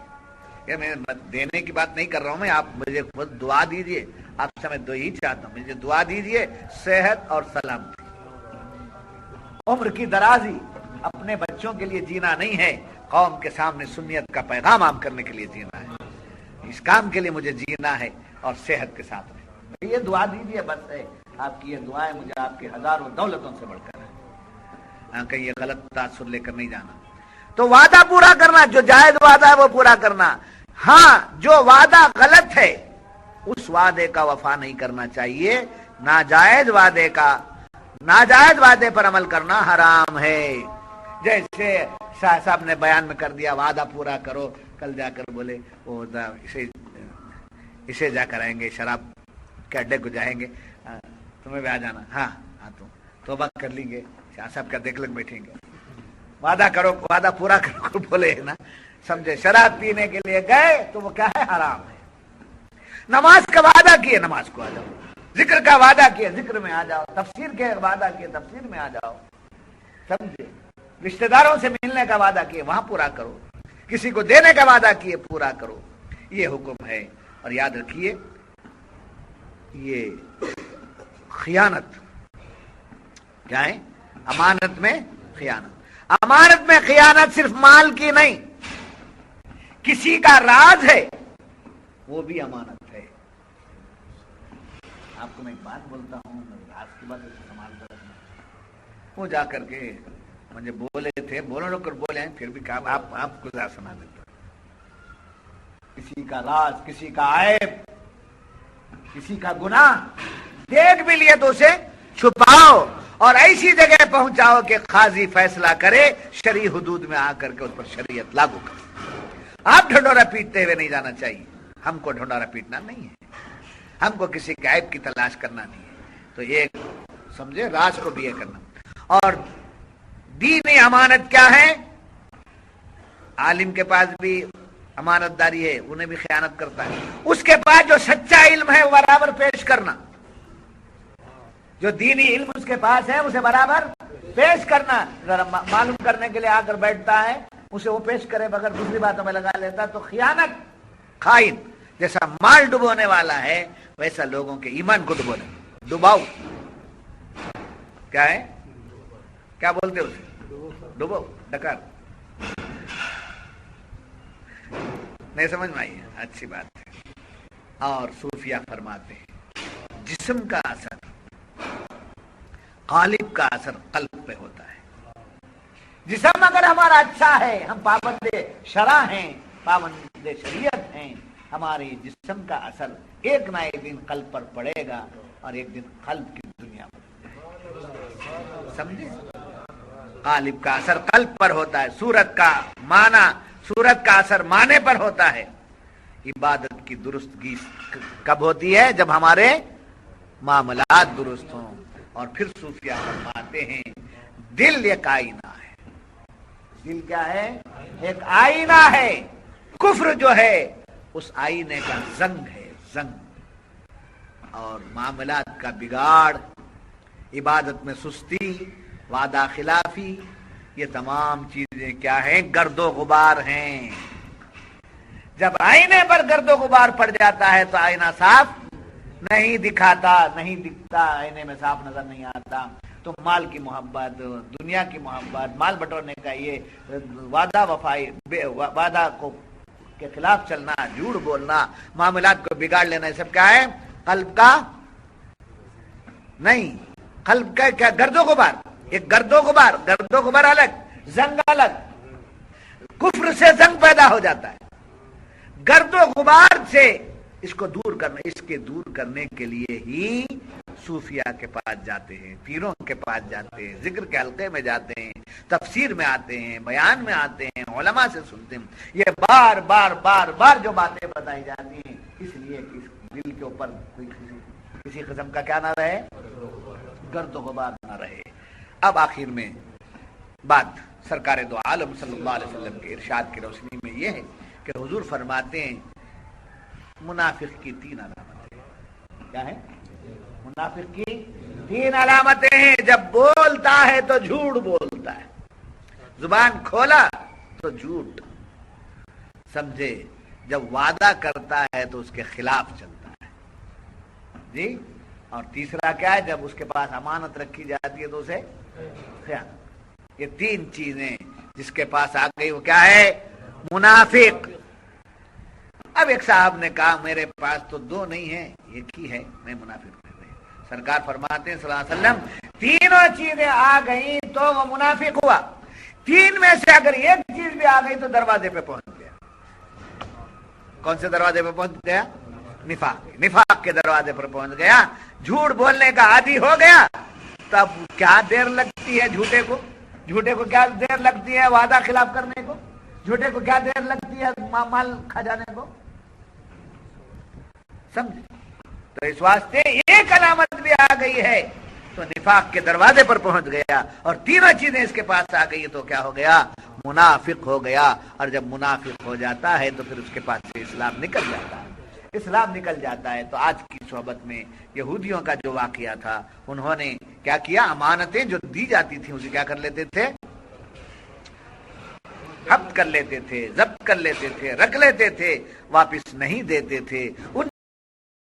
کہ میں دینے کی بات نہیں کر رہا ہوں میں. آپ مجھے خود دعا دیجئے. آپ سے میں دو ہی چاہتا ہوں، مجھے دعا دیجئے صحت اور سلامتی، عمر کی درازی. اپنے بچوں کے لیے جینا نہیں ہے، قوم کے سامنے سنیت کا پیغام عام کرنے کے لیے جینا ہے. اس کام کے لیے مجھے جینا ہے اور صحت کے ساتھ رہنا. یہ دعا دیجیے بس ہے. آپ کی یہ دعائیں مجھے آپ کی ہزاروں دولتوں سے بڑھ کر ہے. کہیں یہ غلط تاثر لے کر نہیں جانا. تو وعدہ پورا کرنا، جو جائز وعدہ ہے وہ پورا کرنا. ہاں، جو وعدہ غلط ہے اس وعدے کا وفا نہیں کرنا چاہیے. ناجائز وعدے پر عمل کرنا حرام ہے. جیسے شاہ صاحب نے بیان میں کر دیا وعدہ پورا کرو، کل جا کر بولے اسے جا کر آئیں گے، شراب کے اڈے کو جائیں گے. تمہیں بھی آ جانا. ہاں ہاں تو توبہ کر لیں گے, شاہ صاحب کا دیکھ لگ بیٹھیں گے, وعدہ کرو, وعدہ پورا کرو بولے نا, سمجھے. شراب پینے کے لیے گئے تو وہ کیا ہے, حرام ہے. نماز کا وعدہ کیے, نماز کو آ جاؤ. ذکر کا وعدہ کیے, ذکر میں آ جاؤ. تفسیر کے وعدہ کیے, تفسیر میں آ جاؤ, سمجھے. رشتہ داروں سے ملنے کا وعدہ کیے, وہاں پورا کرو. کسی کو دینے کا وعدہ کیے, پورا کرو. یہ حکم ہے. اور یاد رکھیے یہ خیانت کیا ہے, امانت میں خیانت. امانت میں خیانت صرف مال کی نہیں, کسی کا راز ہے وہ بھی امانت ہے. آپ کو میں ایک بات بولتا ہوں, راز کی بات استعمال کر رکھنا. وہ جا کر کے مجھے بولے تھے, بولو کر بولے ہیں, پھر بھی کہا آپ گزار سنا دیتا. کسی کا راز, کسی کا عیب, کسی کا گناہ دیکھ بھی لیے تو اسے چھپاؤ اور ایسی جگہ پہنچاؤ کہ قاضی فیصلہ کرے, شرعی حدود میں آ کر کے اس پر شریعت لاگو کرے. آپ ڈھنڈورا پیٹتے ہوئے نہیں جانا چاہیے. ہم کو ڈھنڈورا پیٹنا نہیں ہے, ہم کو کسی کے عیب کی تلاش کرنا نہیں ہے. تو ایک سمجھے, راز کو بھی یہ کرنا. اور دینی امانت کیا ہے, عالم کے پاس بھی امانت داری ہے, انہیں بھی خیانت کرتا ہے. اس کے پاس جو سچا علم ہے وہ برابر پیش کرنا, جو دینی علم اس کے پاس ہے اسے برابر پیش کرنا. ذرا معلوم کرنے کے لیے آ کر بیٹھتا ہے, اسے وہ پیش کرے بغیر دوسری باتوں میں لگا لیتا تو خیانت. خائن جیسا مال ڈبونے والا ہے ویسا لوگوں کے ایمان کو ڈباؤ. کیا ہے, کیا بولتے اسے, ڈبو, ڈکر. نہیں سمجھ میں آئی, اچھی بات ہے. اور صوفیہ فرماتے ہیں جسم کا اثر, قالب کا اثر قلب پہ ہوتا ہے. جسم اگر ہمارا اچھا ہے, ہم پابند شرع ہیں, پابند شریعت ہیں, ہماری جسم کا اثر ایک نہ ایک دن قلب پر پڑے گا اور ایک دن قلب کی دنیا پر. سمجھے, قالب کا اثر قلب پر ہوتا ہے. صورت کا معنی, صورت کا اثر معنی پر ہوتا ہے. عبادت کی درستگی کب ہوتی ہے, جب ہمارے معاملات درست ہوں. اور پھر صوفیہ فرماتے ہیں دل ایک آئینہ ہے. دل کیا ہے, ایک آئینہ ہے. کفر جو ہے اس آئینے کا زنگ ہے, زنگ. اور معاملات کا بگاڑ, عبادت میں سستی, وعدہ خلافی, یہ تمام چیزیں کیا ہیں, گرد و غبار ہیں. جب آئینے پر گرد و غبار پڑ جاتا ہے تو آئینہ صاف نہیں دکھاتا, نہیں دکھتا, آئینے میں صاف نظر نہیں آتا. تو مال کی محبت, دنیا کی محبت, مال بٹورنے کا یہ وعدہ وفائی, وعدہ کو کے خلاف چلنا, جھوٹ بولنا, معاملات کو بگاڑ لینا, یہ سب کیا ہے, قلب کا نہیں, قلب کا کیا, گرد و غبار. ایک گرد و غبار, گرد و غبار الگ, زنگ الگ. کفر سے زنگ پیدا ہو جاتا ہے. گرد و غبار سے اس کو دور کرنا, اس کے دور کرنے کے لیے ہی صوفیہ کے پاس جاتے ہیں, پیروں کے پاس جاتے ہیں, ذکر کے حلقے میں جاتے ہیں, تفسیر میں آتے ہیں, بیان میں آتے ہیں, علماء سے سنتے ہیں. یہ بار بار بار بار جو باتیں بتائی جاتی ہیں اس لیے کہ اس دل کے اوپر کسی قسم کا کیا نہ رہے, گرد و غبار نہ رہے. اب آخر میں بات سرکار دو عالم صلی اللہ علیہ وسلم کے ارشاد کی روشنی میں یہ ہے کہ حضور فرماتے ہیں منافق کی 3 علامتیں. کیا ہے, منافق کی 3 علامتیں ہیں. جب بولتا ہے تو جھوٹ بولتا ہے, زبان کھولا تو جھوٹ, سمجھے. جب وعدہ کرتا ہے تو اس کے خلاف چلتا ہے جی. اور تیسرا کیا ہے, جب اس کے پاس امانت رکھی جاتی ہے تو اسے خیانت. یہ 3 چیزیں جس کے پاس آ گئی وہ کیا ہے, منافق. اب ایک صاحب نے کہا میرے پاس تو 2 نہیں ہیں, ایک ہی ہے, میں منافق نہیں. سرکار فرماتے ہیں صلی اللہ علیہ وسلم تینوں چیزیں آ گئیں تو وہ منافق ہوا. 3 میں سے اگر ایک چیز بھی آ گئی تو دروازے پہ پہنچ گیا. کون سے دروازے پہ پہنچ گیا, نفاق. نفاق کے دروازے پر پہنچ گیا, جھوٹ بولنے کا عادی ہو گیا. تب کیا دیر لگتی ہے جھوٹے کو, جھوٹے کو کیا دیر لگتی ہے وعدہ خلاف کرنے کو, جھوٹے کو کیا دیر لگتی ہے مال کھا جانے کو, سمجھے. تو اس واسطے ایک علامت بھی آ گئی ہے تو نفاق کے دروازے پر پہنچ گیا، اور تینوں چیزیں اس کے پاس آ گئی تو کیا ہو گیا؟ منافق ہو گیا۔ اور جب منافق ہو جاتا ہے تو پھر اس کے پاس سے اسلام نکل جاتا ہے، اسلام نکل جاتا ہے۔ تو آج کی صحبت میں یہودیوں کا جو واقعہ تھا، انہوں نے کیا کیا؟ امانتیں جو دی جاتی تھیں اسے کیا کر لیتے تھے؟ ضبط کر لیتے تھے، ضبط کر لیتے تھے، رکھ لیتے تھے، واپس نہیں دیتے تھے۔ ان